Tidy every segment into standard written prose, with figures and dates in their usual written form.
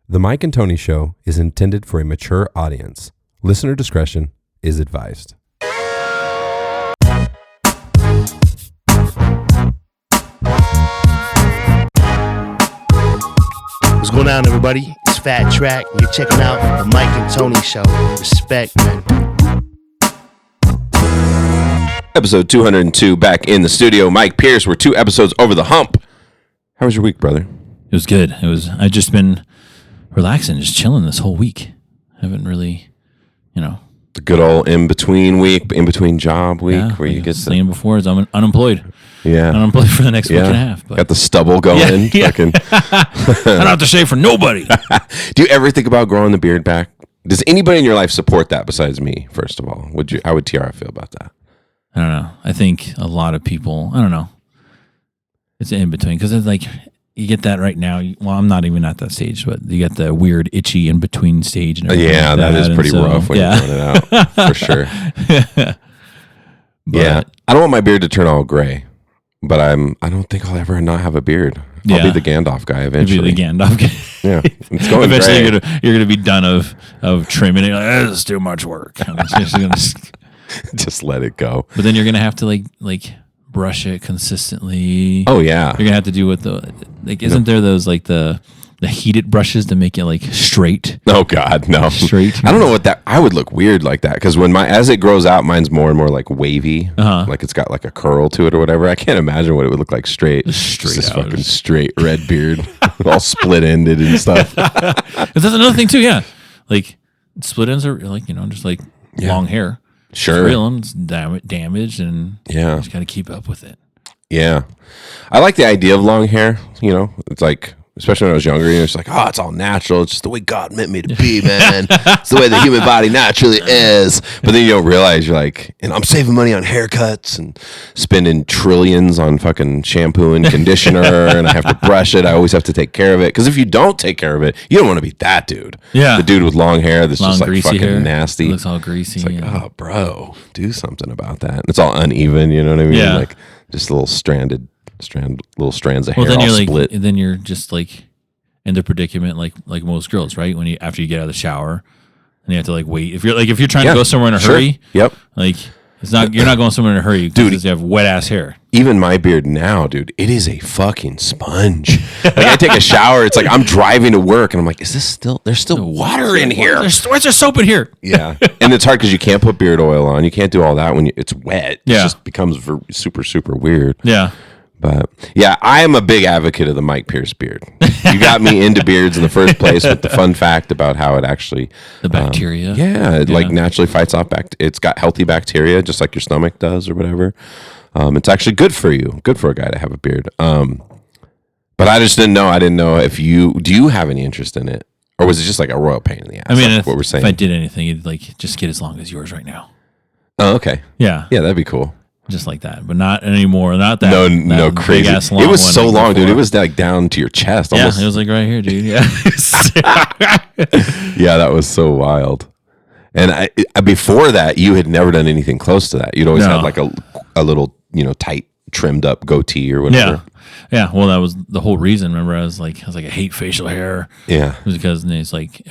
The Mike and Tony Show is intended for a mature audience. Listener discretion is advised. What's going on, everybody? It's Fat Track, and you're checking out the Mike and Tony Show. Respect, man. Episode 202 back in the studio. Mike Pierce, we're 2 episodes over the hump. How was your week, brother? It was good. I've just been relaxing, just chilling this whole week. Haven't really, The good old in-between week, in-between job week, where you get saying before is I'm unemployed. Yeah. Unemployed for the next week and a half. But got the stubble going. Yeah. Fucking. I don't have to shave for nobody. Do you ever think about growing the beard back? Does anybody in your life support that besides me, first of all? How would Tiara feel about that? I don't know. I think a lot of people, I don't know. It's in between because it's like you get that right now. Well, I'm not even at that stage, but you get the weird, itchy in between stage. And Yeah, like that is pretty rough when you're growing it out, for sure. Yeah, I don't want my beard to turn all gray, but I don't think I'll ever not have a beard. I'll be the Gandalf guy eventually. You'll be the Gandalf guy. Yeah, it's going eventually gray. You're gonna be done of trimming it. You're like, this is too much work. I'm just gonna just let it go. But then you're gonna have to like brush it consistently. Oh yeah, you're gonna have to do with isn't there those like the heated brushes to make it like straight? Oh God, no. Straight. I don't know what I would look weird like that because as it grows out, mine's more and more like wavy, like it's got like a curl to it or whatever. I can't imagine what it would look like straight. Straight this out. fucking straight red beard, all split ended and stuff. That's another thing too. Yeah, like split ends are like just like long hair. Sure, it's real and it's damaged, and you just got to keep up with it. Yeah, I like the idea of long hair. It's like. Especially when I was younger, it's like, oh, it's all natural. It's just the way God meant me to be, man. It's the way the human body naturally is. But then you don't realize you're like, and I'm saving money on haircuts and spending trillions on fucking shampoo and conditioner, and I have to brush it. I always have to take care of it. Because if you don't take care of it, you don't want to be that dude. Yeah. The dude with long hair that's just like fucking hair. nasty. It looks all greasy. It's like, oh, bro, do something about that. And it's all uneven, you know what I mean? Yeah. Like just little strands of hair all split. Then you're just like in the predicament like most girls, right? When after you get out of the shower and you have to like wait. If you're trying to go somewhere in a hurry, yep. Like you're not going somewhere in a hurry, dude. Because you have wet ass hair. Even my beard now, dude, it is a fucking sponge. Like I take a shower, it's like I'm driving to work and I'm like, there's still water in here. Where's there soap in here? Yeah. And it's hard because you can't put beard oil on. You can't do all that when it's wet. Yeah. It just becomes super, super weird. Yeah. But yeah, I am a big advocate of the Mike Pierce beard. You got me into beards in the first place with the fun fact about how it actually the bacteria. It like naturally fights off it's got healthy bacteria just like your stomach does or whatever. It's actually good for you. Good for a guy to have a beard. But I just didn't know. I didn't know if do you have any interest in it, or was it just like a royal pain in the ass? I mean, like what we're saying. If I did anything, it'd like just get as long as yours right now. Oh, okay. Yeah. Yeah, that'd be cool. Just like that, but not anymore. Not that. No crazy. It was so long, dude. It was like down to your chest. Almost. Yeah, it was like right here, dude. Yeah. Yeah, that was so wild. And I before that, you had never done anything close to that. You'd always had like a little, tight, trimmed up goatee or whatever. Yeah. Well, that was the whole reason. Remember, I was like, I hate facial hair. Yeah. It was because it's like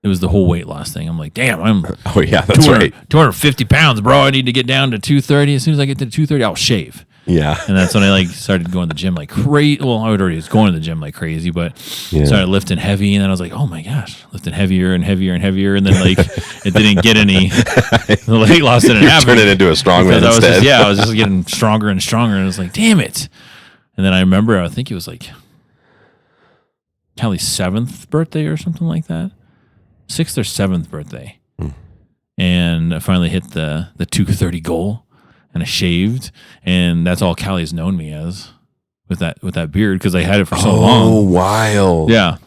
it was the whole weight loss thing. I'm like, damn, I'm 250 pounds, bro. I need to get down to 230. As soon as I get to 230, I'll shave. Yeah. And that's when I started going to the gym like crazy. Well, I was going to the gym like crazy, but started lifting heavy. And then I was like, oh my gosh, lifting heavier and heavier and heavier. And then it didn't get any, the weight loss didn't happen. Turn it into a strongman instead. I was just getting stronger and stronger. And I was like, damn it. And then I remember, I think it was like Callie's 7th birthday or something like that. 6th or 7th birthday. And I finally hit the 230 goal and I shaved, and that's all Callie's known me as with that beard because I had it for so long. Oh, wild. Yeah.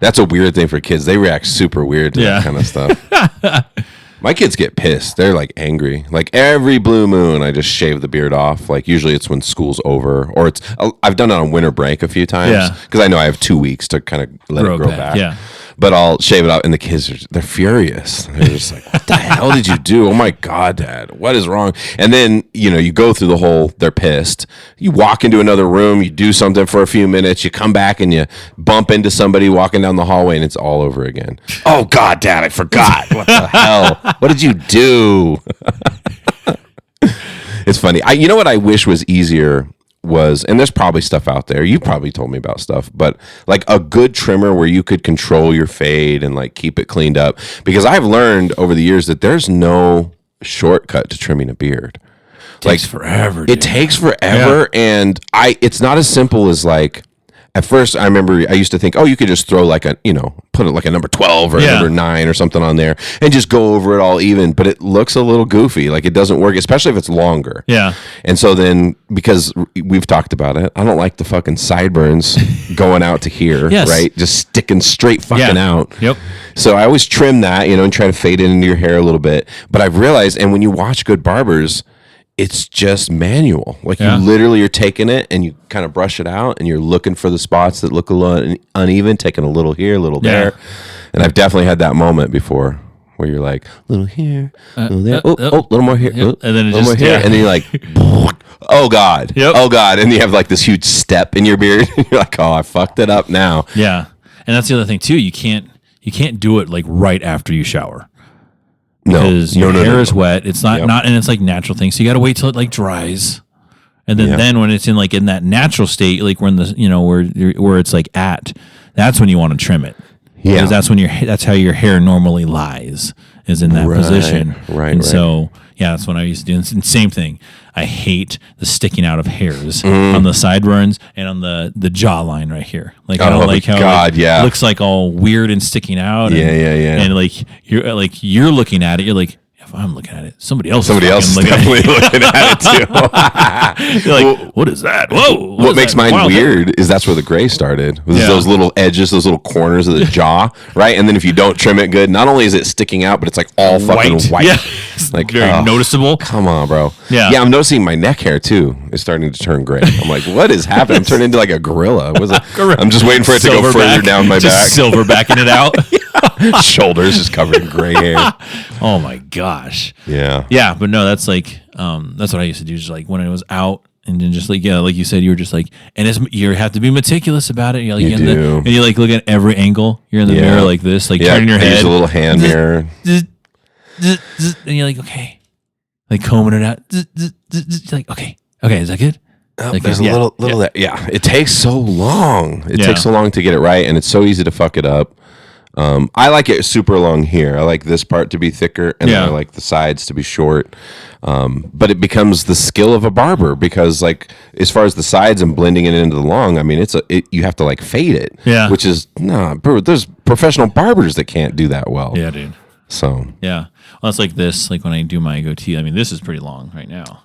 That's a weird thing for kids. They react super weird to that kind of stuff. My kids get pissed. They're like angry. Like every blue moon, I just shave the beard off. Like usually it's when school's over, or I've done it on winter break a few times because I know I have 2 weeks to kind of let it grow back. Yeah. But I'll shave it off, and the kids they're furious. They're just like, "What the hell did you do? Oh my god, Dad, what is wrong?" And then you go through the whole. They're pissed. You walk into another room, you do something for a few minutes, you come back and you bump into somebody walking down the hallway, and it's all over again. Oh god, Dad, I forgot. What the hell? What did you do? It's funny. You know what I wish was easier was, and there's probably stuff out there. You probably told me about stuff, but like a good trimmer where you could control your fade and like keep it cleaned up. Because I've learned over the years that there's no shortcut to trimming a beard. Takes forever. Dude. It takes forever, and it's not as simple as like. At first, I remember I used to think, oh, you could just throw like put it like a number 12 or a number 9 or something on there and just go over it all even. But it looks a little goofy. Like it doesn't work, especially if it's longer. Yeah. And so then, because we've talked about it, I don't like the fucking sideburns going out to here, right? Just sticking straight fucking out. Yep. So I always trim that, and try to fade it into your hair a little bit. But I've realized, and when you watch good barbers, it's just manual. Like you literally are taking it and you kind of brush it out and you're looking for the spots that look a little uneven, taking a little here, a little there. And I've definitely had that moment before where you're like, little here, little there, little more here, and then little more here, and then you're like, oh God, oh God, and you have like this huge step in your beard. You're like, oh, I fucked it up now. Yeah, and that's the other thing too. You can't do it like right after you shower. Because your hair is wet. It's not, and it's like natural thing. So you got to wait till it like dries. And then when it's in that natural state, like when where it's like that's when you want to trim it. Yeah. Because that's how your hair normally lies, is in that position. Right. And so, that's what I used to do. And same thing. I hate the sticking out of hairs on the sideburns and on the jawline right here. Like I don't like how it looks like all weird and sticking out. And like you're looking at it, you're like, if I'm looking at it, somebody else is definitely looking at it too. You're like, what is that? Whoa! What makes mine weird is that's where the gray started. Was those little edges, those little corners of the jaw, right? And then if you don't trim it good, not only is it sticking out, but it's like all fucking white. Yeah. Like very noticeable. Come on, bro. Yeah. I'm noticing my neck hair too is starting to turn gray. I'm like, what is happening? I'm turning into like a gorilla. I'm just waiting for it to go further down my back. Silverbacking it out. Shoulders just covered in gray hair. Oh my gosh. Yeah. Yeah, but no, that's like that's what I used to do. Just like when I was out, and then just like like you said, you were just like, and you have to be meticulous about it. You're like, and you like look at every angle. You're in the mirror like this, like turning your head. Use a little hand mirror. And you're like, okay, like combing it out. Like, okay, is that good? Like, there's a little. It takes so long. It takes so long to get it right, and it's so easy to fuck it up. I like it super long here. I like this part to be thicker, and then I like the sides to be short. But it becomes the skill of a barber because, like, as far as the sides and blending it into the long, I mean, you have to like fade it. Which is bro. There's professional barbers that can't do that well. Yeah, dude. So well, it's like this. Like when I do my goatee, I mean, this is pretty long right now.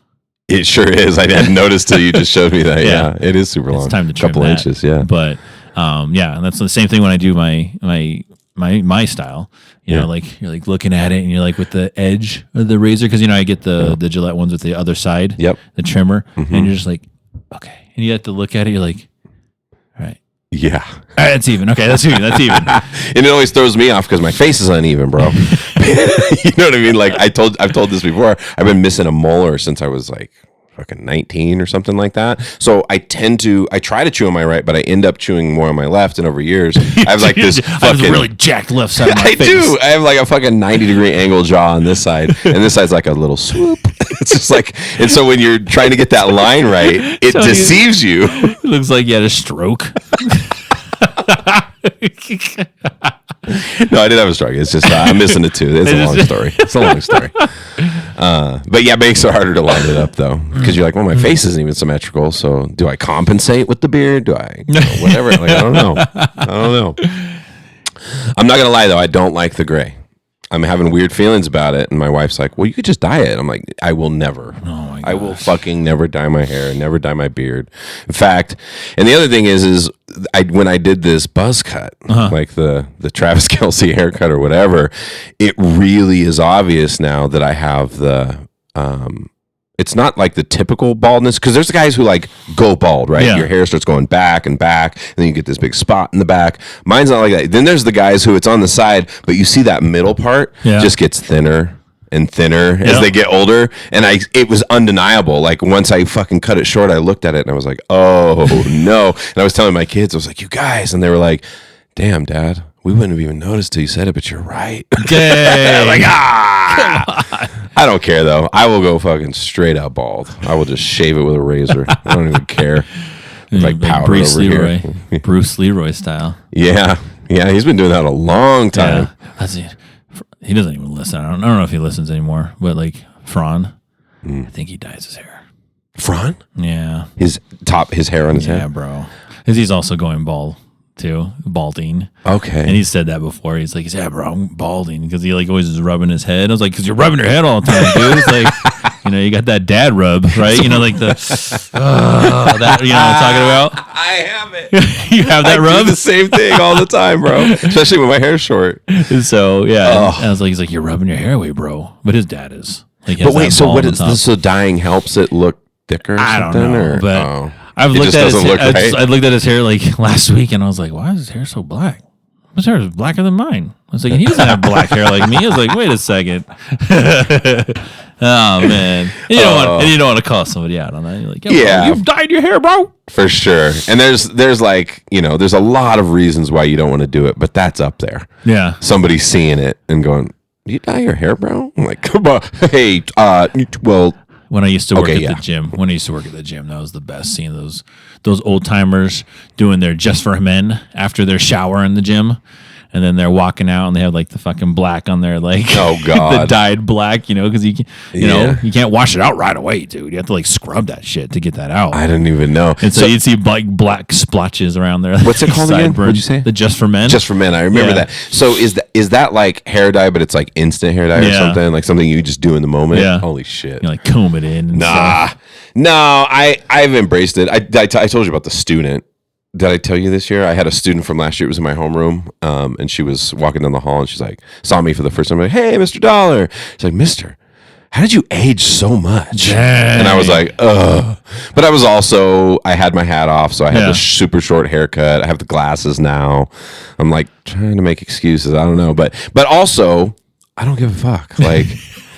It sure is. I hadn't noticed till you just showed me that. Yeah, it is super long. It's time to trim couple that. Inches. Yeah, but and that's the same thing when I do my style. You know, like you're like looking at it, and you're like with the edge of the razor, because I get the Gillette ones with the other side. Yep. The trimmer, and you're just like, okay, and you have to look at it. You're like, all right. Yeah. All right, that's even. Okay, that's even. That's even. And it always throws me off because my face is uneven, bro. You know what I mean? Like I've told this before. I've been missing a molar since I was like fucking 19 or something like that. So I try to chew on my right, but I end up chewing more on my left. And over years, I have like this fucking... I have really jacked left side of my face. I do. I have like a fucking 90-degree angle jaw on this side. And this side's like a little swoop. It's just like... And so when you're trying to get that line right, it deceives you. It looks like you had a stroke. No, I did have a stroke. It's just I'm missing it too. It's a long story. It's a long story. But yeah, it makes it harder to line it up though, because you're like, well, my face isn't even symmetrical. So do I compensate with the beard? Do I whatever? Like, I don't know. I'm not gonna lie though. I don't like the gray. I'm having weird feelings about it, and my wife's like, "Well, you could just dye it." I'm like, "I will never. Oh my gosh. I will fucking never dye my hair, never dye my beard." In fact, and the other thing is when I did this buzz cut, like the Travis Kelce haircut or whatever, it really is obvious now that I have the It's not like the typical baldness, because there's the guys who like go bald, right? Yeah. Your hair starts going back, and then you get this big spot in the back. Mine's not like that. Then there's the guys who it's on the side, but you see that middle part just gets thinner and thinner as they get older. And it was undeniable. Like once I fucking cut it short, I looked at it and I was like, oh no. And I was telling my kids, I was like, you guys, and they were like, damn, Dad, we wouldn't have even noticed till you said it, but you're right. Dang. Like, I don't care though. I will go fucking straight out bald. I will just shave it with a razor. I don't even care. It's like powder Bruce over Leroy. here. Bruce Leroy style. Yeah, he's been doing that a long time. Yeah. Let's see. He doesn't even listen. I don't know if he listens anymore, but like Fran, I think he dyes his hair. Fran? Yeah. His hair on his head? Yeah, bro. Because he's also going bald too, balding. Okay. And he said that before. He's like, yeah, bro, I'm balding, because he like always is rubbing his head. I was like, because you're rubbing your head all the time, dude. It's like, you got that dad rub, right? Like the that, what I'm talking about. I have it. You have that rub? Do the same thing all the time, bro. Especially when my hair's short. So yeah, and I was like, he's like, you're rubbing your hair away, bro. But his dad is. Like, But wait, so what is this? So dyeing helps it look thicker? Or I don't something, know, or? but I've It looked just at his doesn't hair. look right? I looked at his hair like last week, and I was like, why is his hair so black? His hair is blacker than mine. I was like, and he doesn't have black hair like me. I was like, wait a second. Oh man, and you don't want to call somebody out on that. You're like, bro, you've dyed your hair, bro. For sure. And there's like, there's a lot of reasons why you don't want to do it, but that's up there. Yeah. Somebody seeing it and going, you dye your hair, bro? I'm like, come on. Hey, well. When I used to work at the gym, that was the best. Seeing those old timers doing their Just for Men after their shower in the gym. And then they're walking out and they have like the fucking black on their, like, oh God, the dyed black, because you can't wash it out right away, dude. You have to like scrub that shit to get that out. I didn't even know. And so you'd see like black splotches around there. What's it called again? What'd you say? The Just for Men. Just for Men. I remember that. So is that like hair dye, but it's like instant hair dye or something? Like something you just do in the moment? Yeah. Holy shit. You like comb it in. And stuff. No, I've embraced it. I told you about the student. Did I tell you this year? I had a student from last year. It was in my homeroom, and she was walking down the hall, and she's like, saw me for the first time. I'm like, hey, Mr. Dollar. She's like, Mister, how did you age so much? Dang. And I was like, ugh. But I had my hat off, so I had the super short haircut. I have the glasses now. I'm like trying to make excuses. I don't know. But also, I don't give a fuck. Like,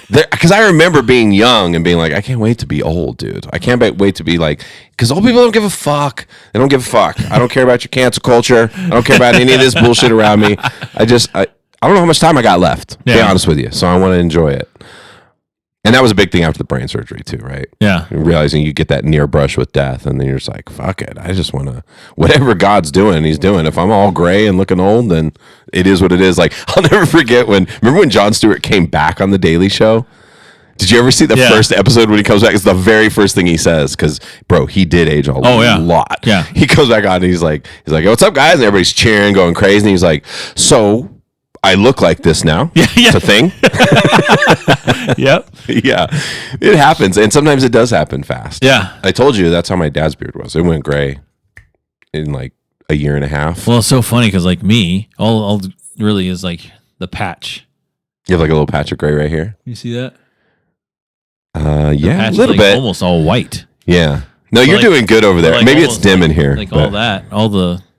because I remember being young and being like, I can't wait to be old, dude. I can't wait to be like, because old people don't give a fuck. They don't give a fuck. I don't care about your cancel culture. I don't care about any of this bullshit around me. I don't know how much time I got left, to be honest with you. So I want to enjoy it. And that was a big thing after the brain surgery too, right? Yeah. Realizing you get that near brush with death, and then you're just like, fuck it. I just want to, whatever God's doing, he's doing. If I'm all gray and looking old, then it is what it is. Like, I'll never forget remember when Jon Stewart came back on The Daily Show? Did you ever see the first episode when he comes back? It's the very first thing he says, because, bro, he did age a lot. Yeah. He comes back on and he's like, what's up, guys? And everybody's cheering, going crazy. And he's like, so I look like this now. Yeah. It's a thing. Yep. Yeah. It happens. And sometimes it does happen fast. Yeah. I told you that's how my dad's beard was. It went gray in like a year and a half. Well, it's so funny because like me, all really is like the patch. You have like a little patch of gray right here? You see that? Yeah, a little like bit. Almost all white. Yeah. No, you're doing good over there. Like Maybe it's dim in here. Like all that.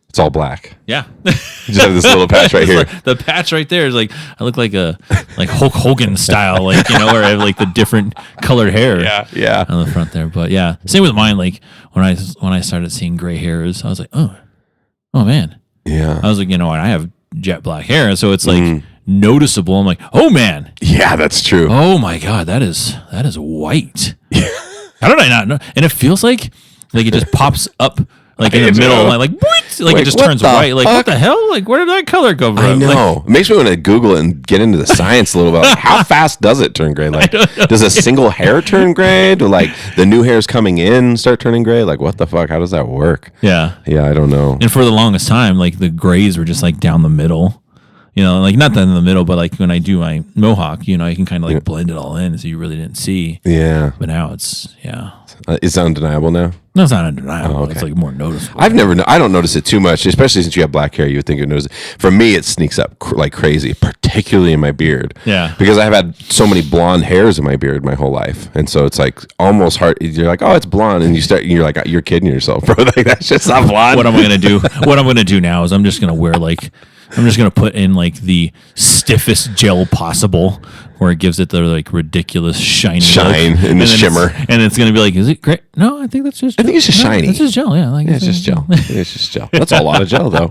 It's all black. Yeah. You just have this little patch right here. Like, the patch right there is like, I look like Hulk Hogan style, like, where I have like the different colored hair. Yeah. On the front there. But yeah, same with mine. Like when I started seeing gray hairs, I was like, oh man. Yeah. I was like, I have jet black hair. So it's like noticeable. I'm like, oh man. Yeah, that's true. Oh my God. That is white. How did I not know? And it feels like it just pops up. Like in the middle, like it just turns white. Like, what the hell? Like, where did that color come from? I know. Like, it makes me want to Google it and get into the science a little bit. Like, how fast does it turn gray? Like, does a single hair turn gray? Do like the new hairs coming in start turning gray? Like, what the fuck? How does that work? Yeah. Yeah, I don't know. And for the longest time, like the grays were just like down the middle. Like not that in the middle, but like when I do my mohawk, I can kind of like blend it all in, so you really didn't see. Yeah. But now it's it's undeniable now. No, it's not undeniable. Oh, okay. It's like more noticeable. I don't notice it too much, especially since you have black hair. You would think it knows. For me, it sneaks up like crazy, particularly particularly in my beard. Yeah. Because I've had so many blonde hairs in my beard my whole life. And so it's like almost hard. You're like, oh, it's blonde. And you're like, you're kidding yourself, bro. Like, that's just not blonde. What am I going to do? What I'm going to do now is I'm just going to put in like the stiffest gel possible where it gives it the like ridiculous shine and the shimmer. And it's going to be like, is it great? No, I think that's just I think it's just shiny. It's just gel. Yeah. Like, It's just gel. It's just gel. That's a lot of gel, though.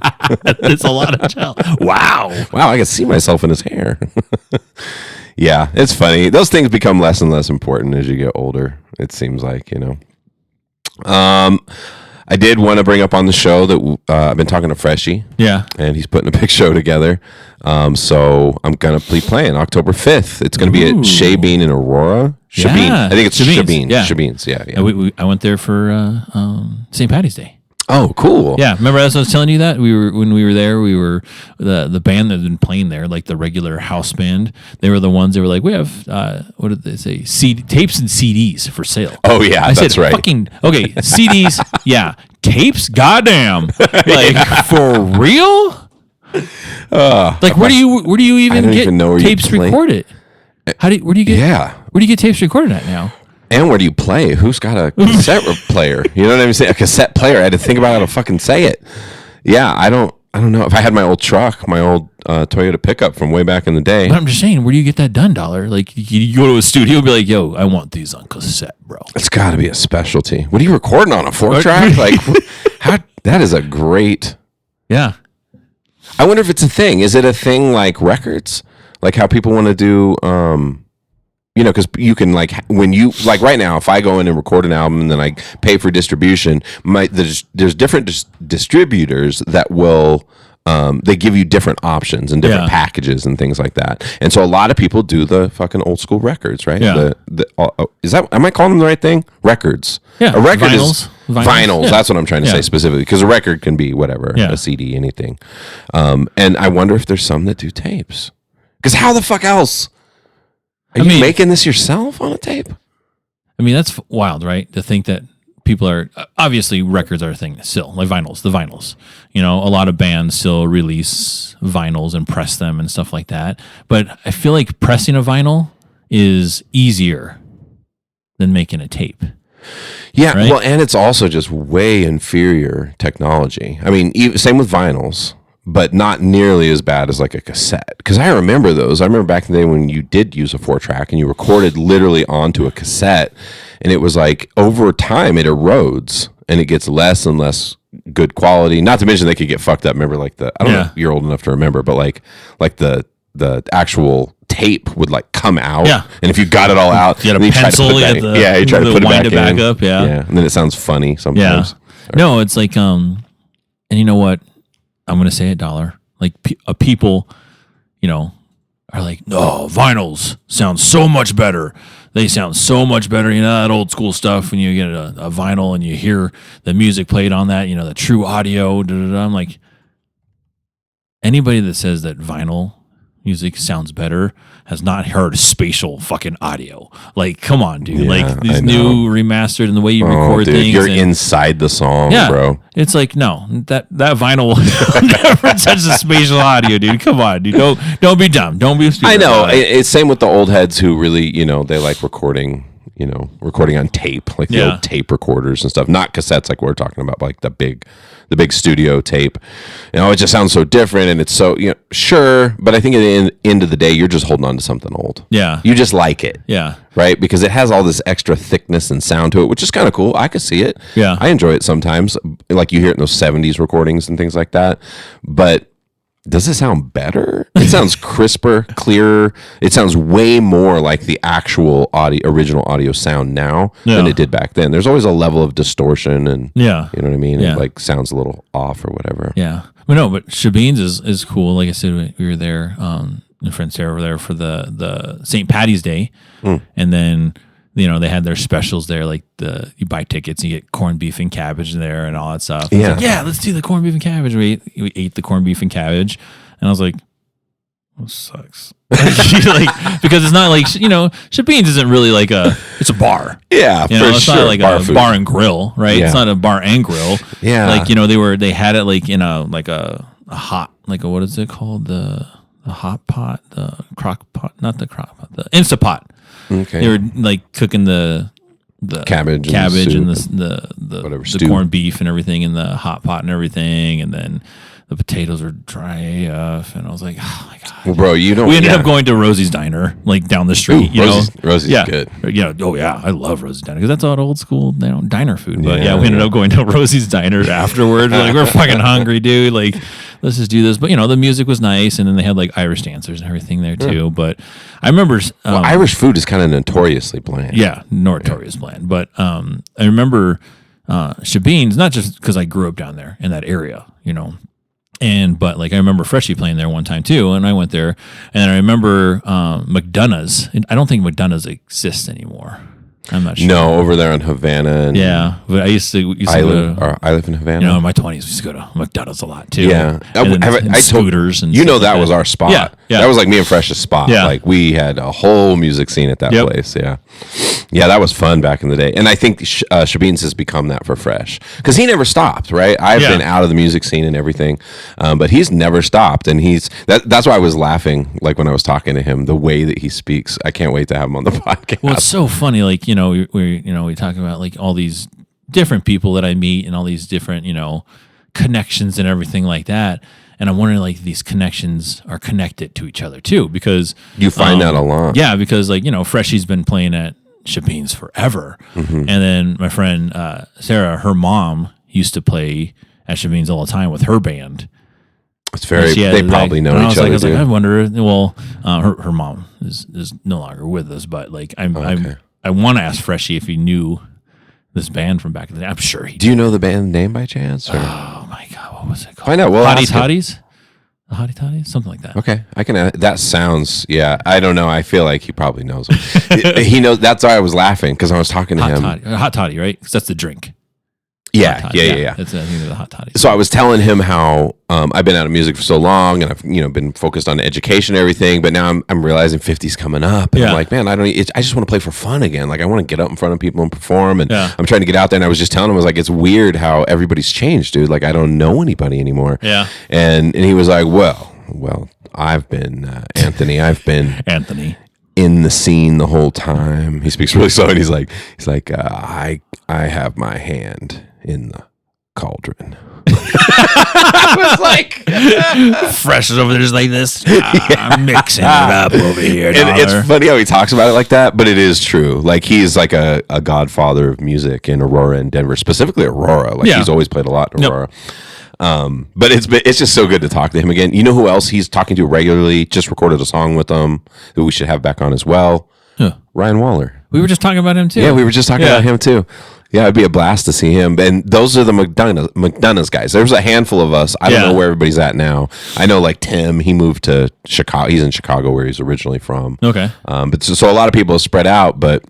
It's a lot of gel. Wow. Wow, I can see myself in his hair. Yeah, it's funny. Those things become less and less important as you get older, it seems like, I did want to bring up on the show that I've been talking to Freshie. Yeah. And he's putting a big show together. So I'm going to be playing October 5th. It's going to be at Shea Bean in Aurora. Shabine. Yeah. I think it's Shabine. Yeah. Shabine's, yeah. I went there for St. Patty's Day. Oh, cool. Yeah, remember as I was telling you that when we were there, we were the band that had been playing there, like the regular house band. They were the ones that were like, we have what did they say? Tapes and CDs for sale. Oh yeah, that's said, right. Fucking okay, CDs, yeah, tapes, goddamn, like for real. Like where do you even get tapes recorded? Where do you get tapes recorded at now? And where do you play? Who's got a cassette player? You know what I'm saying? A cassette player. I had to think about how to fucking say it. Yeah, I don't know. If I had my old truck, my old Toyota pickup from way back in the day. But I'm just saying, where do you get that done, dollar? Like you go to a studio and be like, yo, I want these on cassette, bro. It's got to be a specialty. What are you recording on, a 4-track? Like, that is a great... Yeah. I wonder if it's a thing. Is it a thing like records? Like how people want to do... because you can like when you like right now, if I go in and record an album and then I pay for distribution, there's different distributors that will they give you different options and different packages and things like that. And so a lot of people do the fucking old school records, right? Yeah. Am I calling them the right thing? Records. Yeah. A record Vinyls. Vinyls. Yeah. That's what I'm trying to say specifically, because a record can be whatever, a CD, anything. And I wonder if there's some that do tapes. Because how the fuck else? Are you making this yourself on a tape? I mean, that's wild, right? To think that people are obviously records are a thing still, like the vinyls. A lot of bands still release vinyls and press them and stuff like that. But I feel like pressing a vinyl is easier than making a tape. Yeah, right? Well, and it's also just way inferior technology. I mean, same with vinyls. But not nearly as bad as like a cassette. Because I remember those. I remember back in the day when you did use a 4-track and you recorded literally onto a cassette. And it was like over time it erodes and it gets less and less good quality. Not to mention they could get fucked up. Remember like I don't know if you're old enough to remember, but like the actual tape would like come out. Yeah. And if you got it all out, you had a pencil, you try to put wind it back up. Yeah. And then it sounds funny sometimes. Yeah. No, it's like, and you know what? I'm going to say $1. Like people, are like, no, vinyls sound so much better. They sound so much better. That old school stuff when you get a vinyl and you hear the music played on that, the true audio. I'm like, anybody that says that vinyl music sounds better has not heard spatial fucking audio. Like, come on, dude. Yeah, like these new remastered and the way you record things. You're inside the song, bro. It's like, no, that vinyl never touches the spatial audio, dude. Come on, dude. Don't be dumb. Don't be stupid. I know. It's same with the old heads who really, they like recording on tape, like the old tape recorders and stuff, not cassettes like we're talking about, but like the big studio tape. It just sounds so different, and it's so, sure, but I think at the end of the day, you're just holding on to something old. Yeah. You just like it. Yeah. Right? Because it has all this extra thickness and sound to it, which is kind of cool. I could see it. Yeah. I enjoy it sometimes. Like you hear it in those 70s recordings and things like that. But does it sound better? It sounds crisper, clearer. It sounds way more like the actual original audio sound now than it did back then. There's always a level of distortion and you know what I mean? Yeah. It like sounds a little off or whatever. Yeah. But no, but Shabine's is cool. Like I said, we were there, and friends there were there for the St. Patty's Day. And then, they had their specials there, like you buy tickets, and you get corned beef and cabbage there and all that stuff. Yeah. Like, let's do the corned beef and cabbage. We ate the corned beef and cabbage, and I was like, this sucks. Because it's not like, Shabine's isn't really like it's a bar. Yeah, for it's sure. not like bar a food. bar and grill, right? Yeah. It's not a bar and grill. Yeah. Like, they had it like in a hot, like what is it called? The hot pot, the crock pot, not the crock pot, the Instapot. Okay. They were like cooking the cabbage and soup the whatever, the stew. corned beef and everything in the hot pot and everything, and then the potatoes were dry AF, and I was like, oh my god. Well, bro, you don't. We ended up going to Rosie's Diner, like down the street. Rosie's yeah, good. Yeah. Oh yeah, I love Rosie's Diner because that's all old school, diner food. But Yeah, we ended up going to Rosie's Diner afterwards. Like we're fucking hungry, dude. Like let's just do this. But the music was nice, and then they had like Irish dancers and everything there too. But I remember Irish food is kind of notoriously bland. Yeah, notorious bland. But I remember Shabeens, not just because I grew up down there in that area, but like I remember Freshie playing there one time too, and I went there, and I remember McDonough's. I don't think McDonough's exists anymore. I'm not sure. No, over there in Havana. And Yeah, but I used to go to, I live in Havana. in my 20s, we used to go to McDonough's a lot too. Yeah. and I told scooters and you know stuff that like was our spot. Yeah, yeah. That was like me and Fresh's spot. Yeah. Like we had a whole music scene at that Yep. place. Yeah. Yeah, that was fun back in the day. And I think Shabeens has become that for Fresh because he never stopped, right? I've Yeah. been out of the music scene and everything, but he's never stopped. And that's why I was laughing like when I was talking to him, the way that he speaks. I can't wait to have him on the podcast. Well, it's so funny. Like, we talk about like all these different people that I meet and all these different, connections and everything like that. And I'm wondering like these connections are connected to each other too, because you find that a lot. Yeah, because like, Freshie's been playing at Shabeens forever. Mm-hmm. And then my friend Sarah, her mom used to play at Shabeens all the time with her band. It's very, She had, they probably know each other. I was like, too. I wonder. Well, her mom is no longer with us, but like I want to ask Freshie if he knew this band from back in the day. I'm sure he. Do you know the band name by chance? Or? Oh my god, what was it called? Find out. We'll Hottie ask him. Toddies? The Hottie Toddies? Something like that. Okay, I can. That sounds. Yeah, I don't know. I feel like he probably knows him. He knows. That's why I was laughing because I was talking to him. Hot Toddy, right? Because that's the drink. Yeah, Hot Toddy, yeah. That's I think they're the Hot Toddies. So I was telling him how I've been out of music for so long, and I've been focused on education and everything. But now I'm realizing 50's coming up, and I'm like, man, I just want to play for fun again. Like I want to get up in front of people and perform, and I'm trying to get out there. And I was just telling him, I was like, it's weird how everybody's changed, dude. Like I don't know anybody anymore. Yeah. And he was like, well, I've been Anthony. I've been Anthony in the scene the whole time. He speaks really slow, and he's like, I have my hand in the cauldron. I was like, Fresh is over there just like this. I'm mixing it up over here. and it's funny how he talks about it like that, but it is true. Like he's like a godfather of music in Aurora and Denver, specifically Aurora. Like he's always played a lot in Aurora. But it's just so good to talk to him again. You know who else he's talking to regularly? Just recorded a song with him who we should have back on as well. Ryan Waller. We were just talking about him too. Yeah, we were just talking about him too. Yeah, it'd be a blast to see him. And those are the McDonough's guys. There's a handful of us. I don't know where everybody's at now. I know like Tim, he moved to Chicago. He's in Chicago where he's originally from. Okay. But so a lot of people have spread out, but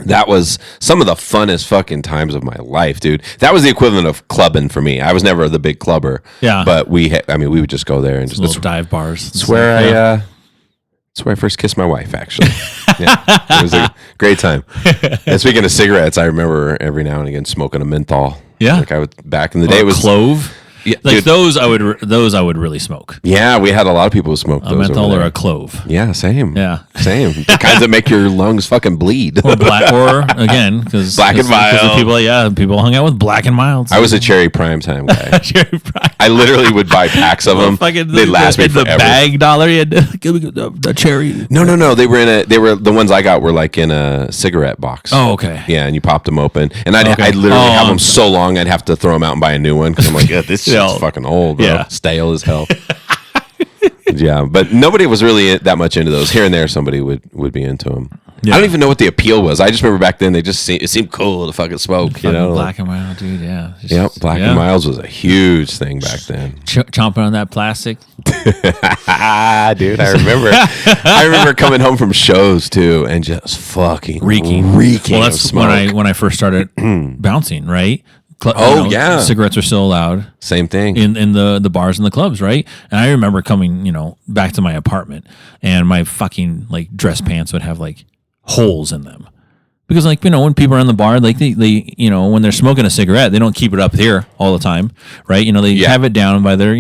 that was some of the funnest fucking times of my life, dude. That was the equivalent of clubbing for me. I was never the big clubber. Yeah. But we would just go there and just little dive bars. That's where I first kissed my wife, actually. Yeah, it was a great time. And speaking of cigarettes, I remember every now and again smoking a menthol. Yeah, like I would back in the day. It was clove. Yeah, like dude, those I would really smoke. Yeah, we had a lot of people who smoked A those. menthol over or there. a clove. Yeah, same. Yeah, same. The kinds that make your lungs fucking bleed. Or black, or again, because Black and Mild. People hung out with Black and Milds. I was a cherry prime time guy. Cherry Prime. I literally would buy packs of them. They'd last me forever. The bag dollar, you had the cherry. No. They were the ones I got were like in a cigarette box. Oh, okay. Yeah, and you popped them open, and I'd literally have them so long I'd have to throw them out and buy a new one because I'm like, this shit's fucking old, bro. Yeah. Stale as hell. Yeah, but nobody was really that much into those. Here and there, somebody would be into them. Yeah. I don't even know what the appeal was. I just remember back then it seemed cool to fucking smoke. Black and Mild, dude. Yeah. Yep, Black and Milds was a huge thing back then. Chomping on that plastic. Dude, I remember. I remember coming home from shows too and just fucking reeking. Well, that's when I first started bouncing. Right. Yeah. Cigarettes are still allowed. Same thing. In the bars and the clubs, right? And I remember coming, back to my apartment and my fucking like dress pants would have like holes in them. Because like, when people are in the bar, like they when they're smoking a cigarette, they don't keep it up here all the time, right? They have it down by their,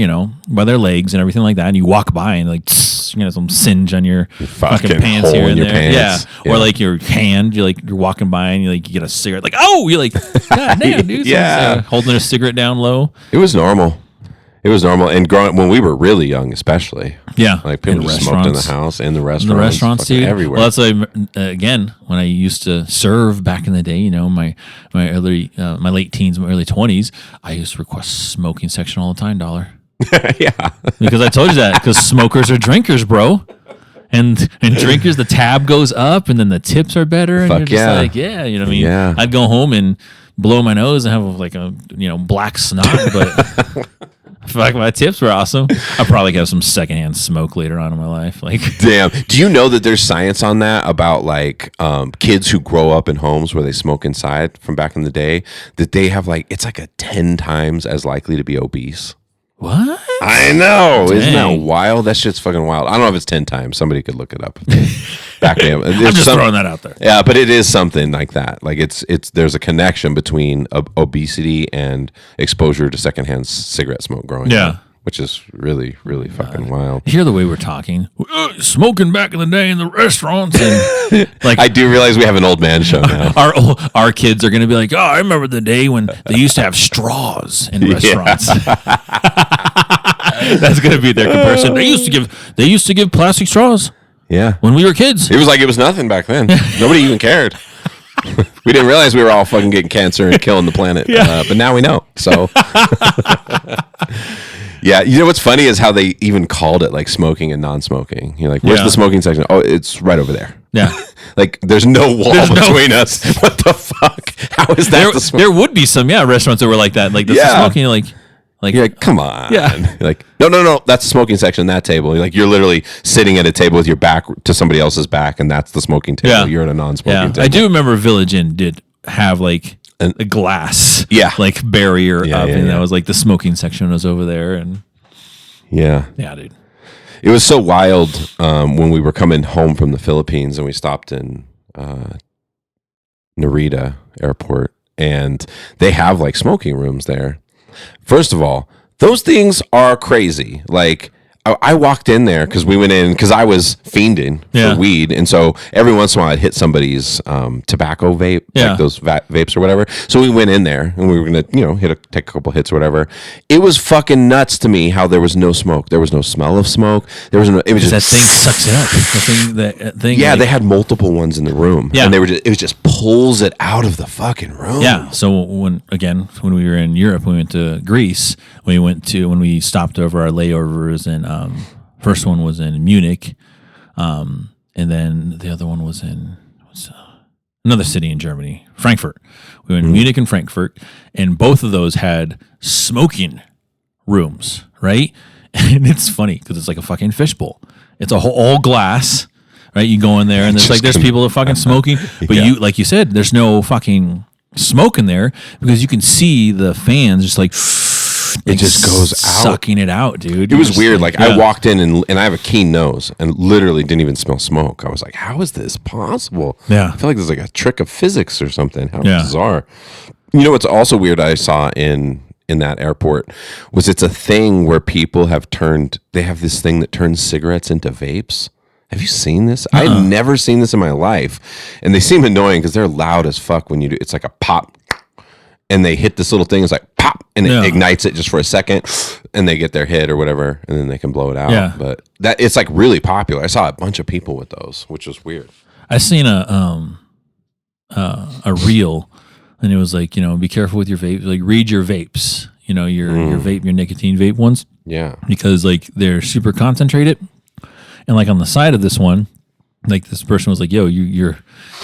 by their legs and everything like that. And you walk by and like, you're gonna have some singe on your fucking pants hole here in and your there. pants. Yeah. Or like your hand, you're walking by and you get a cigarette, like, oh, you're like, God damn, dude. Yeah. Holding a cigarette down low. It was normal. It was normal, and growing when we were really young, especially. Yeah, like people just smoked in the house, in the restaurants, dude. everywhere. Well, that's like again when I used to serve back in the day. My early, my late teens, my early 20s. I used to request smoking section all the time, $1. Yeah, because I told you that because smokers are drinkers, bro. And drinkers, the tab goes up, and then the tips are better, and you're just like, yeah, you know what I mean. Yeah. I'd go home and blow my nose and have like a black snot, but. Fuck, my tips were awesome. I probably have some secondhand smoke later on in my life. Like, damn. Do you know that there's science on that about like kids who grow up in homes where they smoke inside from back in the day? That they have it's like a 10 times as likely to be obese. what? I know. Dang. Isn't that wild? That shit's fucking wild. I don't know if it's 10 times. Somebody could look it up. Back then. I'm just throwing that out there. Yeah, but it is something like that. Like it's there's a connection between obesity and exposure to secondhand cigarette smoke growing up, which is really, really fucking wild. You hear the way we're talking, smoking back in the day in the restaurants, and like I do realize we have an old man show now. our kids are gonna be like, oh, I remember the day when they used to have straws in restaurants. That's gonna be their comparison. They used to give plastic straws. Yeah, when we were kids. It was nothing back then. Nobody even cared. We didn't realize we were all fucking getting cancer and killing the planet. Yeah. But now we know. So, yeah. You know what's funny is how they even called it like smoking and non-smoking. You're like, where's the smoking section? Oh, it's right over there. Yeah. Like there's no wall between us. What the fuck? How is that? There would be some restaurants that were like that. Like the smoking, you're like, come on. Yeah. You're like, no. That's the smoking section, that table. You're literally sitting at a table with your back to somebody else's back, and that's the smoking table. Yeah. You're at a non-smoking table. I do remember Village Inn did have like a glass barrier up, and that was like the smoking section was over there. And yeah, dude. It was so wild when we were coming home from the Philippines and we stopped in Narita Airport, and they have like smoking rooms there. First of all, those things are crazy. Like I walked in there because we went in because I was fiending for weed, and so every once in a while I'd hit somebody's tobacco vape, like those vapes or whatever. So we went in there and we were gonna, take a couple hits or whatever. It was fucking nuts to me how there was no smoke, there was no smell of smoke, there was no. It was just that thing sucks it up. The thing. Yeah, they had multiple ones in the room. Yeah, and it just pulls it out of the fucking room. Yeah. So when we were in Europe, we went to Greece. When we stopped over our layovers in. First one was in Munich, and then the other one was in another city in Germany, Frankfurt. We were in Munich and Frankfurt, and both of those had smoking rooms, right? And it's funny because it's like a fucking fishbowl. It's all glass, right? You go in there, and there's people that are fucking smoking, but you, like you said, there's no fucking smoke in there because you can see the fans just like. It just goes out. Sucking it out, dude. It was weird. I walked in and I have a keen nose and literally didn't even smell smoke. I was like, how is this possible? Yeah. I feel like there's like a trick of physics or something. How bizarre. You know what's also weird I saw in that airport was it's a thing where people have they have this thing that turns cigarettes into vapes. Have you seen this? I've never seen this in my life. And they seem annoying because they're loud as fuck when you do. It's like a pop. And they hit this little thing, it's like pop, and it ignites it just for a second, and they get their hit or whatever, and then they can blow it out. Yeah. But it's like really popular. I saw a bunch of people with those, which was weird. I seen a reel, and it was like, be careful with your vape. Like read your vapes, your vape, your nicotine vape ones. Yeah. Because like they're super concentrated, and like on the side of this one, like this person was like, "Yo, you're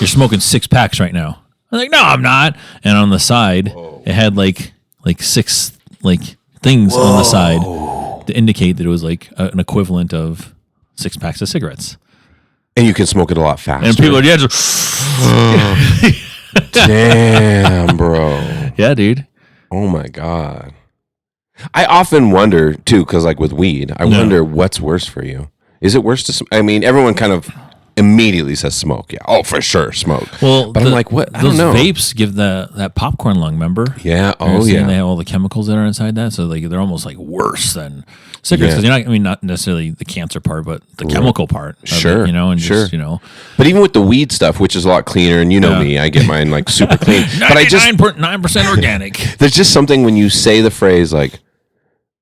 smoking 6 packs right now." I'm like, no, I'm not. And on the side, it had like 6 things on the side to indicate that it was like an equivalent of 6 packs of cigarettes. And you can smoke it a lot faster. And people are damn, bro. Yeah, dude. Oh my God. I often wonder too, because like with weed, I wonder what's worse for you. Is it worse to? I mean, everyone kind of immediately says smoke. Yeah. Oh, for sure, smoke. Well, but I'm like, what? I don't those know. vapes give that popcorn lung. Remember? Yeah. You're Oh, saying yeah. They have all the chemicals that are inside that, so they're almost like worse than cigarettes. Because Yeah. you're not. I mean, not necessarily the cancer part, but the chemical part. Of Sure. it, and Sure. just But even with the weed stuff, which is a lot cleaner, and you know me, I get mine like super clean. But I just 99.9% organic. there's just something when you say the phrase like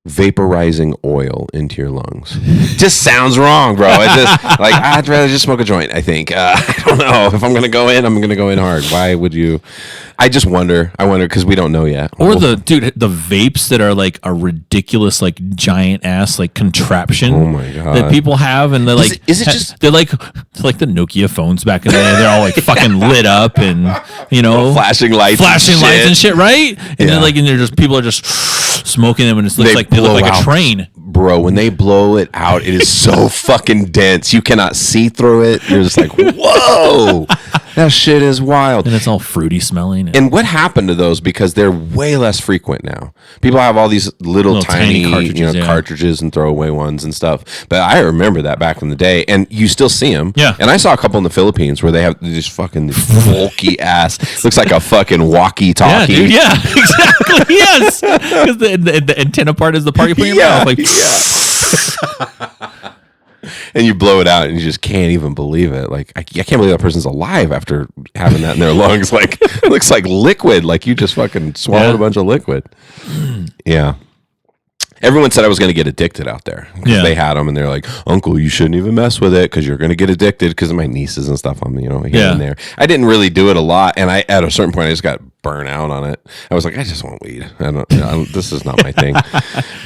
vaporizing oil into your lungs. Just sounds wrong, bro. It just like I'd rather just smoke a joint. I think I don't know if I'm gonna go in. I'm gonna go in hard. Why would you? I just wonder. I wonder because we don't know yet. Or the vapes that are like a ridiculous, like giant ass like contraption. Oh my God. That people have, and they're like, Is it just they're like the Nokia phones back in the day? They're all like fucking lit up and flashing lights, and shit, right? And Yeah. they're just people are just smoking them, and it looks like they look like a train. Bro, when they blow it out, it is so fucking dense. You cannot see through it. You're just like, whoa, that shit is wild. And it's all fruity smelling. And what happened to those? Because they're way less frequent now. People have all these little tiny cartridges and throwaway ones and stuff. But I remember that back in the day, and you still see them. Yeah. And I saw a couple in the Philippines where they have this fucking bulky ass. Looks like a fucking walkie-talkie. Yeah, dude. Yeah, exactly. Yes, because the antenna part is the part you put in your mouth. Like, and you blow it out, and you just can't even believe it. Like I can't believe that person's alive after having that in their lungs. Like it looks like liquid. Like you just fucking swallowed a bunch of liquid. Yeah. Everyone said I was going to get addicted out there because they had them, and they're like, "Uncle, you shouldn't even mess with it because you're going to get addicted." Because of my nieces and stuff, I'm here and there. I didn't really do it a lot, and at a certain point, I just got burnt out on it. I was like, I just want weed. I don't this is not my thing.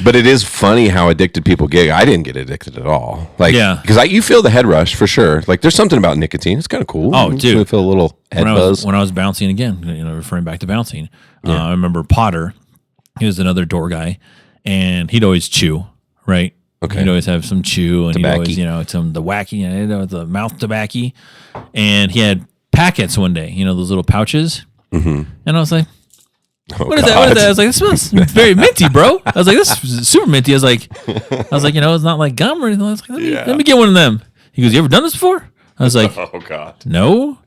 But it is funny how addicted people get. I didn't get addicted at all. Like, because you feel the head rush for sure. Like, there's something about nicotine. It's kind of cool. Oh, dude, you feel a little head buzz. When I was bouncing again, referring back to bouncing, I remember Potter. He was another door guy. And he'd always chew, right? Okay. He'd always have some chew, and Tobacco. he'd always, the wacky, the mouth tobacco. And he had packets one day, those little pouches. Mm-hmm. And I was like, what is that? What is that? I was like, this smells very minty, bro. I was like, this is super minty. I was like, it's not like gum or anything. I was like, let me get one of them. He goes, you ever done this before? I was like, oh God, no.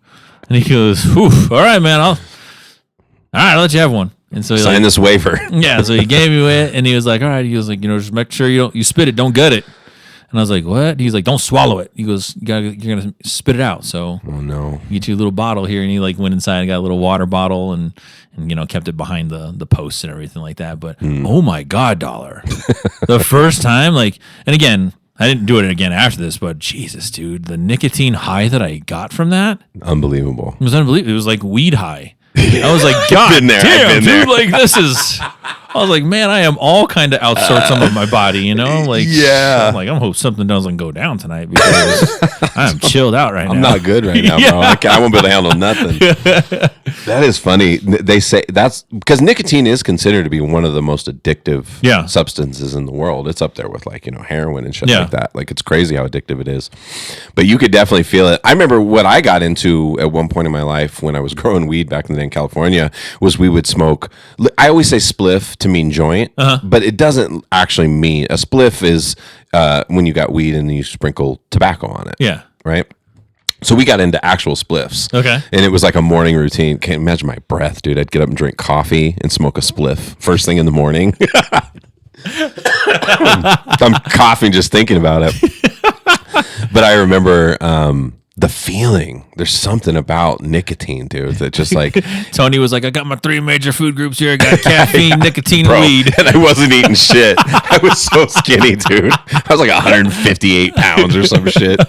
And he goes, all right, man, I'll let you have one. And so he sign this waiver. Yeah, so he gave me it, and he was like, all right. He was like, just make sure you spit it, don't gut it. And I was like, what? He's like, don't swallow it. He goes, you're gonna spit it out. So oh no, get you a little bottle here. And he like went inside and got a little water bottle and kept it behind the posts and everything like that. But oh my God, dollar. The first time, and again, I didn't do it again after this, but Jesus, dude, the nicotine high that I got from that, unbelievable. It was unbelievable. It was like weed high. I was like, God I've been there. damn, dude, like this is. I was like, man, I am all kind of outsort some of my body, Like, yeah. I'm like, I hope something doesn't go down tonight because I'm chilled out right now. I'm not good right now, bro. I won't be able to handle nothing. That is funny. They say that's because nicotine is considered to be one of the most addictive substances in the world. It's up there with heroin and shit like that. Like it's crazy how addictive it is. But you could definitely feel it. I remember what I got into at one point in my life when I was growing weed back in the day in California was we would smoke. I always say spliff to mean joint, but it doesn't actually mean a spliff is when you got weed and you sprinkle tobacco on it. Yeah. Right. So we got into actual spliffs. Okay. And it was like a morning routine. Can't imagine my breath, dude. I'd get up and drink coffee and smoke a spliff first thing in the morning. I'm coughing just thinking about it. But I remember the feeling. There's something about nicotine, dude, that just like Tony was like, I got my 3 major food groups here. I got caffeine, nicotine, bro, and weed. And I wasn't eating shit. I was so skinny, dude. I was like 158 pounds or some shit.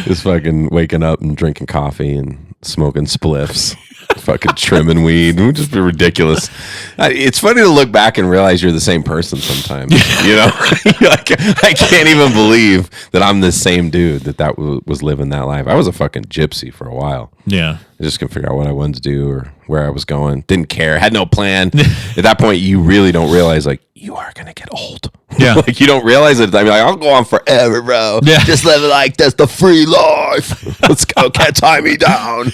Just fucking waking up and drinking coffee and smoking spliffs. Fucking trimming weed. It would just be ridiculous. It's funny to look back and realize you're the same person sometimes. Like, I can't even believe that I'm the same dude that was living that life. I was a fucking gypsy for a while. Yeah. I just couldn't figure out what I wanted to do or where I was going. Didn't care. Had no plan. At that point, you really don't realize, like, you are going to get old. Yeah. Like, you don't realize it. I mean, like, I'll go on forever, bro. Yeah. Just live it like that's the free life. Let's go. Can't tie me down.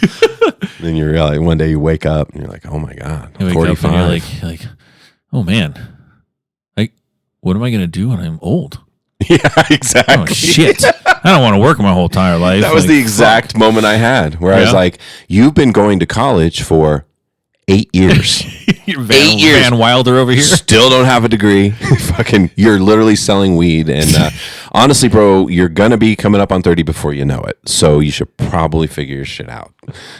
Then you realize one day you wake up and you're like, oh, my God. I'm 45. And you're like, oh, man. Like, what am I going to do when I'm old? Yeah, exactly. Oh, shit. I don't want to work my whole entire life. That was Like, the exact moment I had where I was Yeah. like, you've been going to college for 8 years. You're 8 years. Van Wilder over here. Still don't have a degree. Fucking, you're literally selling weed. And honestly, bro, you're going to be coming up on 30 before you know it. So you should probably figure your shit out.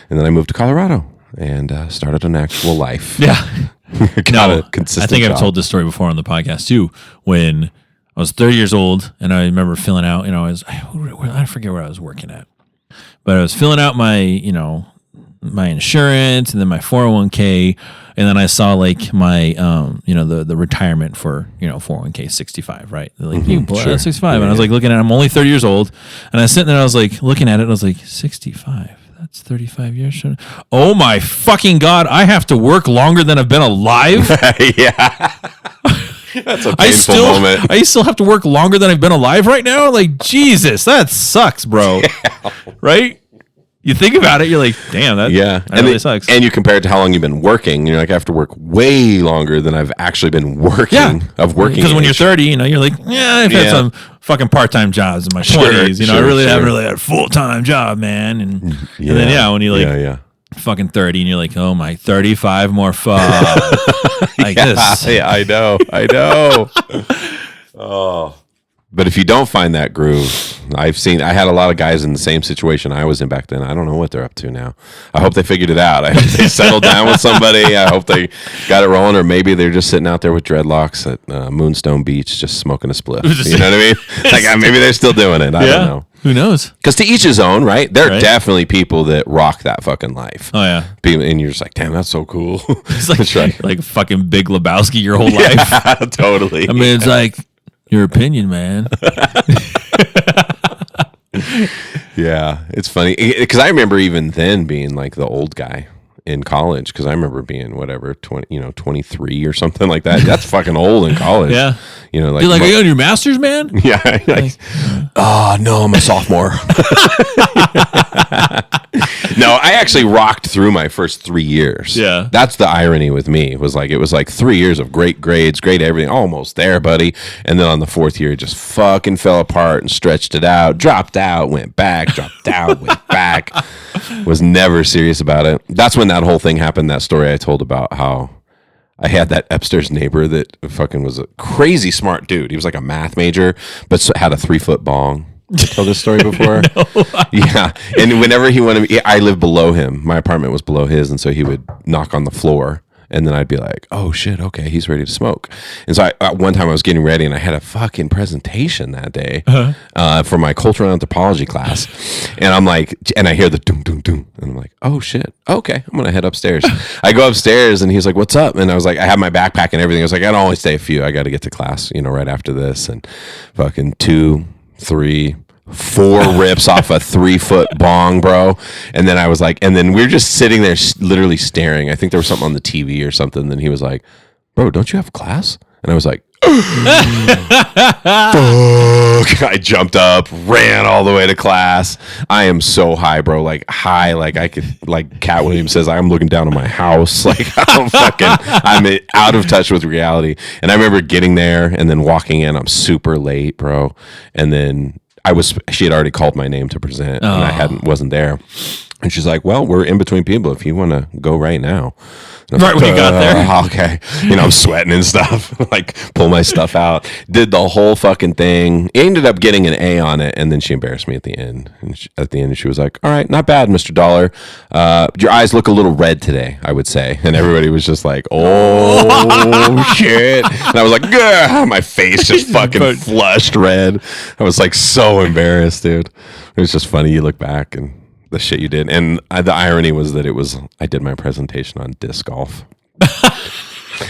And then I moved to Colorado and started an actual life. Yeah. Got a consistent I think I've job. told this story before on the podcast too. When I was 30 years old and I remember filling out, I forget where I was working at, but I was filling out my, my insurance and then my 401k. And then I saw like my, the retirement for, 401k 65, right? They're like, you pull out 65. And I was like looking at it, I'm only 30 years old. And I was sitting there, I was like looking at it and I was like, 65. That's 35 years. Oh my fucking God. I have to work longer than I've been alive. Yeah. That's a painful moment. I still have to work longer than I've been alive right now. Like, Jesus, that sucks, bro. Yeah. Right? You think about it, you're like, damn, that really sucks. And you compare it to how long you've been working. And you're like, I have to work way longer than I've actually been working. Yeah. Because when you're 30, you're like, I've had some fucking part-time jobs in my 20s. I really haven't really had a full-time job, man. And then, when you fucking 30 and you're like, oh my, 35 more fuck. Like this. Yeah, I know. Oh. But if you don't find that groove, I had a lot of guys in the same situation I was in back then. I don't know what they're up to now. I hope they figured it out. I hope they settled down with somebody. I hope they got it rolling, or maybe they're just sitting out there with dreadlocks at Moonstone Beach, just smoking a spliff. You know what I mean? Like maybe they're still doing it. I don't know. Who knows? Because to each his own, right? There are definitely people that rock that fucking life. Oh, yeah. And you're just like, damn, that's so cool. It's like fucking Big Lebowski your whole life. Yeah, totally. I mean, it's like your opinion, man. Yeah, it's funny. Because I remember even then being like the old guy in college. Because I remember being 23 or something like that. That's fucking old in college. Yeah. Like, you're like, are you on your master's, man? Yeah. No, I'm a sophomore. No, I actually rocked through my first 3 years. Yeah. That's the irony with me. It was like 3 years of great grades, great everything, almost there, buddy. And then on the fourth year, it just fucking fell apart and stretched it out, dropped out, went back, dropped out, went back. Was never serious about it. That's when that whole thing happened, that story I told about how I had that upstairs neighbor that fucking was a crazy smart dude. He was like a math major, but had a 3-foot bong. Did I tell this story before? No. Yeah. And whenever he wanted me, I lived below him. My apartment was below his. And so he would knock on the floor. And then I'd be like, oh shit, okay, he's ready to smoke. And so one time I was getting ready and I had a fucking presentation that day for my cultural anthropology class. And I'm like, and I hear the doom, doom, doom. And I'm like, oh shit, okay, I'm going to head upstairs. I go upstairs and he's like, what's up? And I was like, I have my backpack and everything. I was like, I don't only stay a few. I got to get to class, right after this. And fucking 2, 3, 4 rips off a 3-foot bong, bro. And then I was like, and then we were just sitting there literally staring. I think there was something on the TV or something. And then he was like, bro, don't you have class? And I was like, fuck. I jumped up, ran all the way to class. I am so high, bro. Like high, like I could, like Cat Williams says, I'm looking down on my house. Like I'm out of touch with reality. And I remember getting there and then walking in. I'm super late, bro. And then she had already called my name to present and I wasn't there. And she's like, well, we're in between people if you want to go right now. Right when you got there. Okay. I'm sweating and stuff. Like, pull my stuff out. Did the whole fucking thing. Ended up getting an A on it. And then she embarrassed me at the end. And she was like, all right, not bad, Mr. Dollar. Your eyes look a little red today, I would say. And everybody was just like, oh, shit. And I was like, gah! My face just fucking flushed red. I was like so embarrassed, dude. It was just funny. You look back and the shit you did. And the irony was that I did my presentation on disc golf.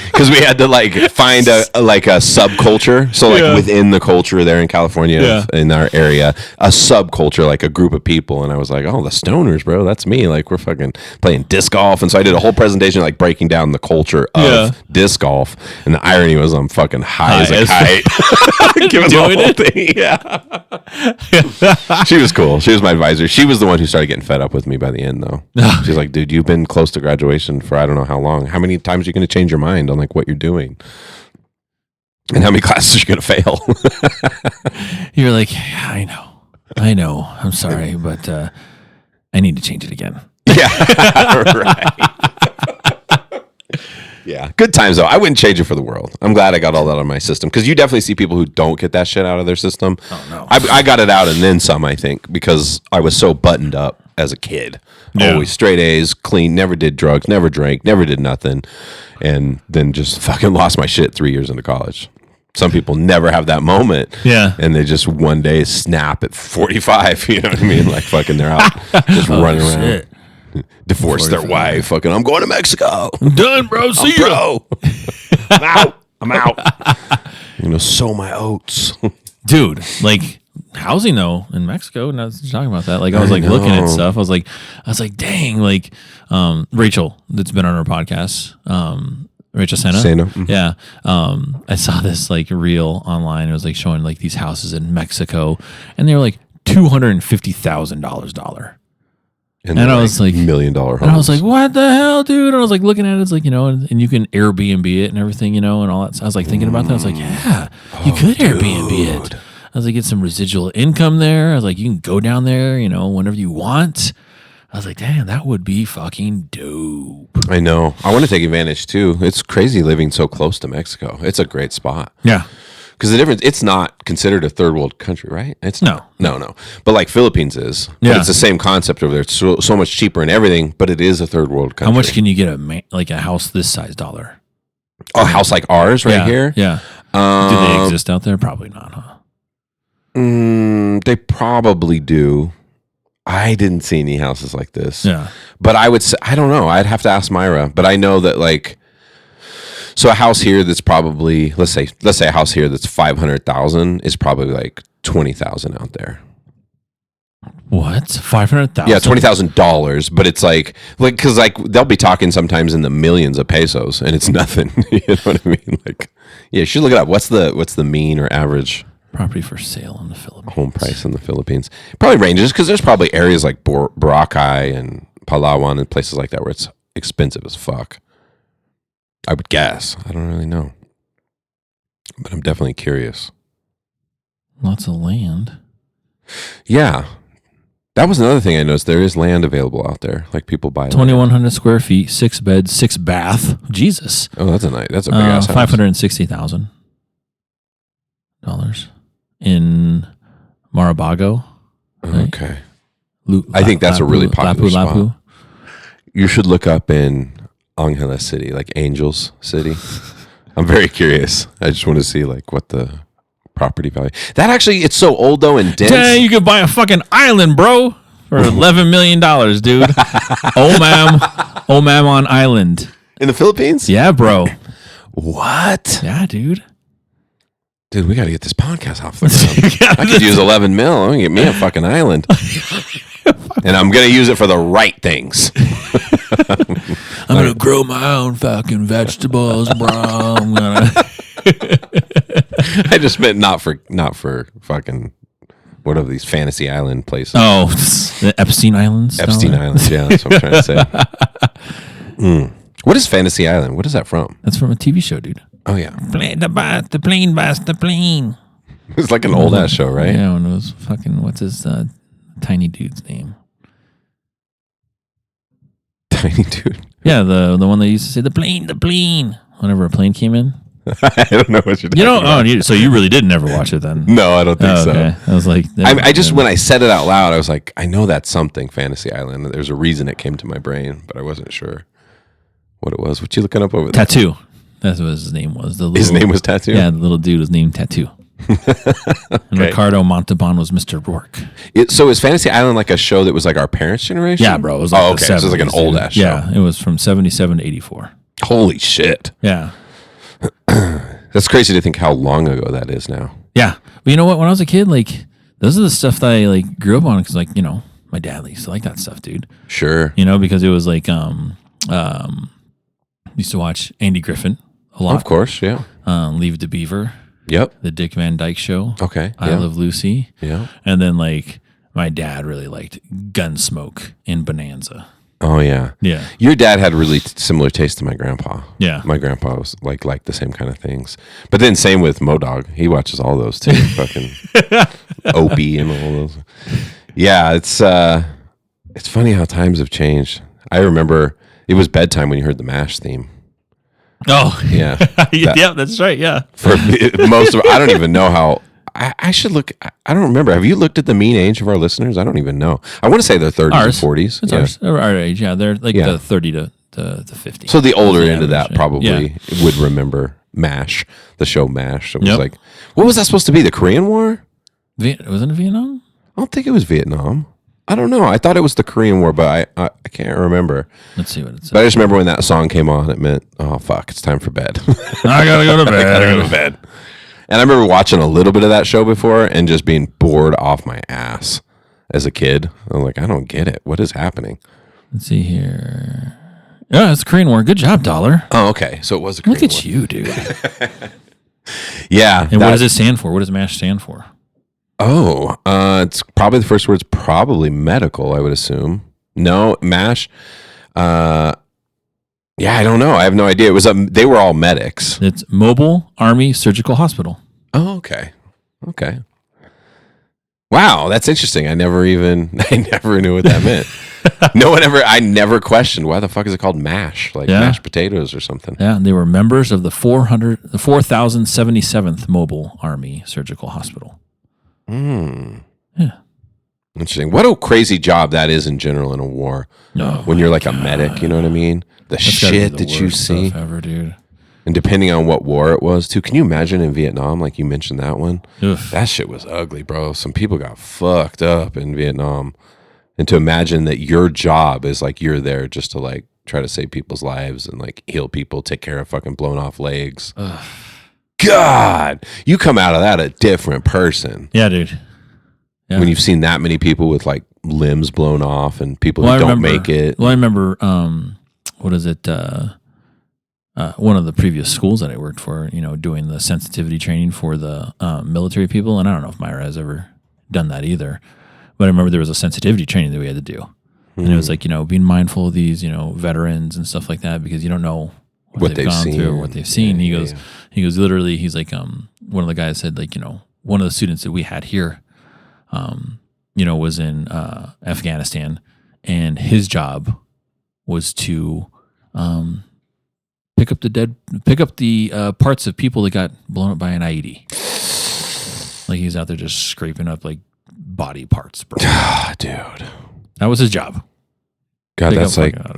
Because we had to find a subculture. So within the culture there in California, in our area, a subculture, like a group of people. And I was like, oh, the stoners, bro, that's me. Like we're fucking playing disc golf. And so I did a whole presentation breaking down the culture of disc golf. And the irony was I'm fucking high as a kite. Giving the whole thing. Yeah. She was cool. She was my advisor. She was the one who started getting fed up with me by the end though. She's like, dude, you've been close to graduation for I don't know how long. How many times are you going to change your mind on what you're doing? And how many classes are you going to fail? You're like, yeah, I know. I'm sorry, but I need to change it again. Yeah, right. Yeah, good times though. I wouldn't change it for the world. I'm glad I got all that out of my system because you definitely see people who don't get that shit out of their system. Oh no, I got it out and then some. I think because I was so buttoned up as a kid, always straight A's, clean, never did drugs, never drank, never did nothing, and then just fucking lost my shit 3 years into college. Some people never have that moment. Yeah. And they just one day snap at 45. You know what I mean? Like fucking they're out just running around. shit. Divorce their wife. Fucking, I'm going to Mexico. I'm done, bro. See you. Bro. I'm out. You know, sow my oats. Dude, like housing though in Mexico. Now that you're talking about that, like I was like looking at stuff. I was like, dang, like Rachel that's been on our podcast. Rachel Sena. Mm-hmm. Yeah. I saw this like reel online. It was like showing like these houses in Mexico, and they were like $250,000. And I was like, $1 million homes. And I was like, what the hell, dude? And I was like looking at it, it's like, you know, and you can Airbnb it and everything, you know, and all that. So I was like thinking about that. I was like, yeah, you could Airbnb it. I was like, get some residual income there. I was like, you can go down there, you know, whenever you want. I was like, damn, that would be fucking dope. I know. I want to take advantage too. It's crazy living so close to Mexico. It's a great spot. Yeah. Because the difference, it's not considered a third world country, right? It's not. No. But like Philippines is. But Yeah. it's the same concept over there. It's so much cheaper and everything, but it is a third world country. How much can you get a house this size dollar? Oh, a house like ours right here? Yeah. Do they exist out there? Probably not, huh? They probably do. I didn't see any houses like this. Yeah. But I would say, I don't know. I'd have to ask Myra. But I know that like, so a house here that's probably, let's say a house here that's 500,000 is probably like 20,000 out there. What? 500,000? Yeah, $20,000. But it's like, because like they'll be talking sometimes in the millions of pesos, and it's nothing. You know what I mean? Like, yeah, you should look it up. What's the mean or average Property for sale in the Philippines. home price in the Philippines? Probably ranges because there's probably areas like Boracay and Palawan and places like that where it's expensive as fuck. I would guess. I don't really know. But I'm definitely curious. Lots of land. Yeah. That was another thing I noticed. There is land available out there. Like people buy land. 2,100 square feet, 6 beds, 6 bath. Jesus. Oh, that's a big ass house. $560,000 in Marabago. Right? Okay. I think that's a really popular spot. You should look up in Angeles City, like Angels City. I'm very curious. I just want to see like what the property value. That actually, it's so old though and dense. Dang, you could buy a fucking island, bro, for $11 million, dude. Oh, ma'am on island. In the Philippines? Yeah, bro. What? Yeah, dude. Dude, we got to get this podcast off the ground. I could use 11 mil. I'm going to get me a fucking island. And I'm going to use it for the right things. I'm going to grow my own fucking vegetables, bro. I'm going to... I just meant not for fucking, what are these fantasy island places? Oh, the Epstein Islands? Epstein Islands, yeah, that's what I'm trying to say. What is Fantasy Island? What is that from? That's from a TV show, dude. Oh, yeah. The plane. It's like an old ass show, right? Yeah, when it was fucking, what's his tiny dude's name? Tiny dude. Yeah, the one that used to say, the plane, whenever a plane came in. I don't know what you're talking about. So you really did never watch it then? No, I don't think so. Okay. I was like... I just, when I said it out loud, I was like, I know that's something, Fantasy Island. There's a reason it came to my brain, but I wasn't sure what it was. What you looking up over there? Tattoo. That's what his name was. His name was Tattoo? Yeah, the little dude was named Tattoo. And Ricardo Montalban was Mr. Rourke. So is Fantasy Island like a show that was like our parents' generation? Yeah, bro. It was like okay. So it's like an old ass show. Yeah, it was from 77 to 84. Holy shit. Yeah. That's crazy to think how long ago that is now. Yeah. But you know what? When I was a kid, like, those are the stuff that I like grew up on because, like, you know, my dad used to like that stuff, dude. Sure. You know, because it was like, used to watch Andy Griffin a lot. Of course, yeah. Leave the Beaver. Yep. The Dick Van Dyke Show. Okay. I Love Lucy. Yeah. And then, like, my dad really liked Gunsmoke in Bonanza. Oh yeah. Yeah. Your dad had really similar taste to my grandpa. Yeah. My grandpa was like the same kind of things. But then same with Modog. He watches all those too. Fucking Opie and all those. Yeah, it's funny how times have changed. I remember it was bedtime when you heard the MASH theme. Oh Yeah. yeah, that's right. Yeah. For most of I don't even know how I should look. I don't remember. Have you looked at the mean age of our listeners? I don't even know. I want to say they're 30s Ours. and 40s. It's ours. Our age. Yeah. They're like the 30 to the 50. So the older That's the end of that average, probably would remember MASH, the show MASH. It was Yep. like, what was that supposed to be? The Korean War? Wasn't it Vietnam? I don't think it was Vietnam. I don't know. I thought it was the Korean War, but I can't remember. Let's see what it says. But I just remember when that song came on, it meant, oh, fuck, it's time for bed. I gotta go to bed. I gotta go to bed. And I remember watching a little bit of that show before and just being bored off my ass as a kid. I'm like, I don't get it. What is happening? Let's see here. Yeah, it's Korean War. Good job, Dollar. Oh, okay. So it was a Korean Look at War. you, dude. Yeah. And what does it stand for? What does MASH stand for? Oh, it's probably the first word's probably medical, I would assume. No, MASH. Yeah, I don't know. I have no idea. It was they were all medics. It's Mobile Army Surgical Hospital. Oh, okay. Okay. Wow, that's interesting. I never knew what that meant. I never questioned why the fuck is it called MASH? Like mashed potatoes or something. Yeah, and they were members of the 4077th Mobile Army Surgical Hospital. Yeah. Interesting. What a crazy job that is in general in a war. No. When you're like a medic, you know what I mean? The shit that you see. Ever, dude. And depending on what war it was, too. Can you imagine in Vietnam, like you mentioned that one? Oof. That shit was ugly, bro. Some people got fucked up in Vietnam. And to imagine that your job is like you're there just to like try to save people's lives and like heal people, take care of fucking blown off legs. Ugh. God, you come out of that a different person. Yeah, dude. Yeah. When you've seen that many people with like limbs blown off and people who don't make it. Well, I remember, what is it? One of the previous schools that I worked for, doing the sensitivity training for the military people. And I don't know if Myra has ever done that either. But I remember there was a sensitivity training that we had to do. And it was like, being mindful of these, veterans and stuff like that, because you don't know what they've gone through or what they've seen. He goes, literally, he's like, one of the guys said, like, one of the students that we had here, was in Afghanistan, and his job was to pick up the parts of people that got blown up by an IED. Like he's out there just scraping up like body parts, bro. Ah, dude. That was his job. God, Pick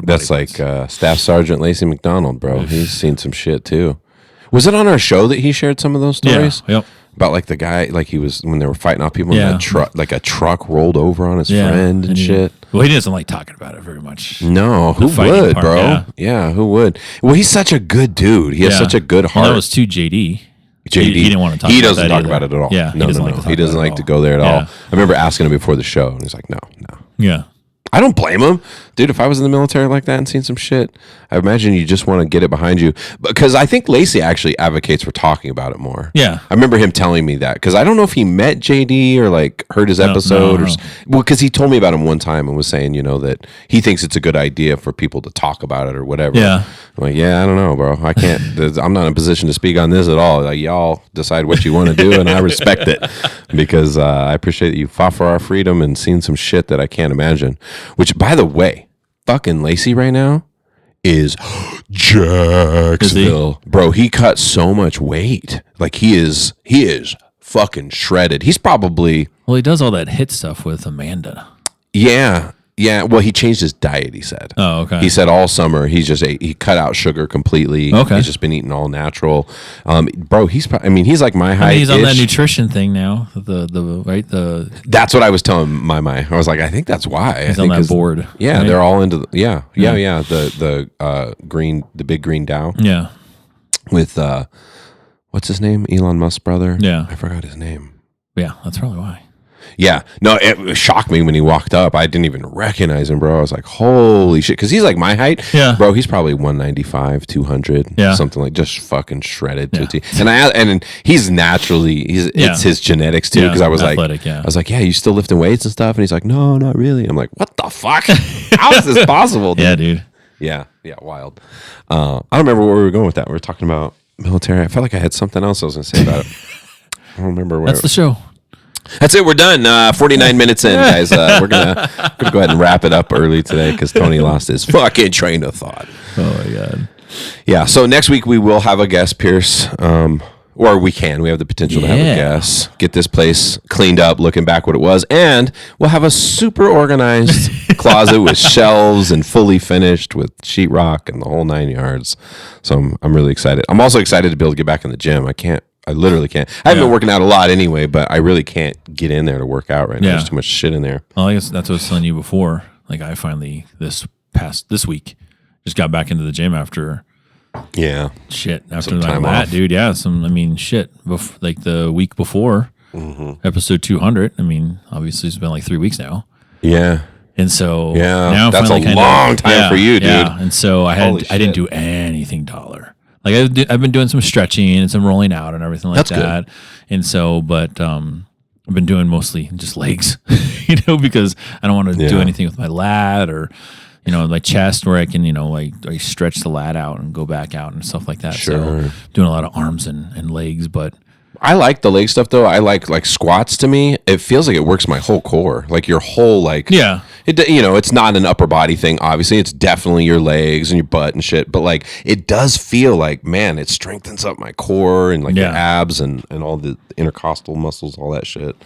that's like Staff Sergeant Lacey McDonald, bro. He's seen some shit too. Was it on our show that he shared some of those stories? Yeah. Yep. About like the guy, like he was when they were fighting off people, and that truck, like a truck rolled over on his friend and shit. Well, he doesn't like talking about it very much. No, who would, part, bro? Yeah, who would? Well, he's such a good dude. He has such a good heart. Well, that was too JD. JD, he didn't want to talk. He doesn't talk about it at all. Yeah, no. He doesn't like to go there at all. I remember asking him before the show, and he's like, "No." Yeah. I don't blame him. Dude, if I was in the military like that and seen some shit, I imagine you just want to get it behind you. Because I think Lacey actually advocates for talking about it more. Yeah. I remember him telling me that. Because I don't know if he met JD or like heard his episode. Well, because he told me about him one time and was saying, that he thinks it's a good idea for people to talk about it or whatever. Yeah. I'm like, I don't know, bro. I can't. I'm not in a position to speak on this at all. Like, y'all decide what you want to do, and I respect it. Because I appreciate that you fought for our freedom and seen some shit that I can't imagine. Which, by the way, fucking Lacey right now is Jacksonville. Bro, he cut so much weight. Like he is fucking shredded. He's probably... Well, he does all that hit stuff with Amanda. Yeah. Yeah, well, he changed his diet, he said. Oh, okay. He said all summer he cut out sugar completely. Okay. He's just been eating all natural. Bro, he's like my height. He's on that nutrition thing now. The That's what I was telling my. I was like, I think that's why. He's on that board. Yeah, right? They're all into the green, the big green Dow. Yeah. With what's his name? Elon Musk's brother. Yeah. I forgot his name. Yeah, that's probably why. Yeah. No, it shocked me when he walked up. I didn't even recognize him, bro. I was like, holy shit. Because he's like my height. Yeah. Bro, he's probably 195, 200. Yeah. Something like just fucking shredded to a T. And he's naturally, it's his genetics too. Yeah, Because I was athletic, like, you still lifting weights and stuff? And he's like, no, not really. I'm like, what the fuck? How is this possible, dude? Yeah, dude. Yeah, wild. I don't remember where we were going with that. We were talking about military. I felt like I had something else I was going to say about it. I don't remember where. That's the show. That's it. We're done. 49 minutes in, guys. We're gonna go ahead and wrap it up early today because Tony lost his fucking train of thought. Oh my god. Yeah. So next week we will have a guest, Pierce. Or we can. We have the potential to have a guest. Get this place cleaned up, looking back what it was, and we'll have a super organized closet with shelves and fully finished with sheetrock and the whole 9 yards. So I'm really excited. I'm also excited to be able to get back in the gym. I literally can't. I haven't been working out a lot anyway, but I really can't get in there to work out right now. There's too much shit in there. Well, I guess that's what I was telling you before. Like I finally this week just got back into the gym after after Some like time that, off. dude. Yeah, like the week before episode 200. I mean, obviously it's been like 3 weeks now. Yeah. And so now that's a long time for you, dude. Yeah. And so I didn't do anything dollar. Like I've been doing some stretching and some rolling out and everything like that. Good. And so, but I've been doing mostly just legs, because I don't want to do anything with my lat or, my chest where I can, like I stretch the lat out and go back out and stuff like that. Sure. So doing a lot of arms and legs, but I like the leg stuff though. I like squats. To me, it feels like it works my whole core, like your whole it's not an upper body thing. Obviously, it's definitely your legs and your butt and shit. But like, it does feel like, man, it strengthens up my core and like the abs and all the intercostal muscles, all that shit.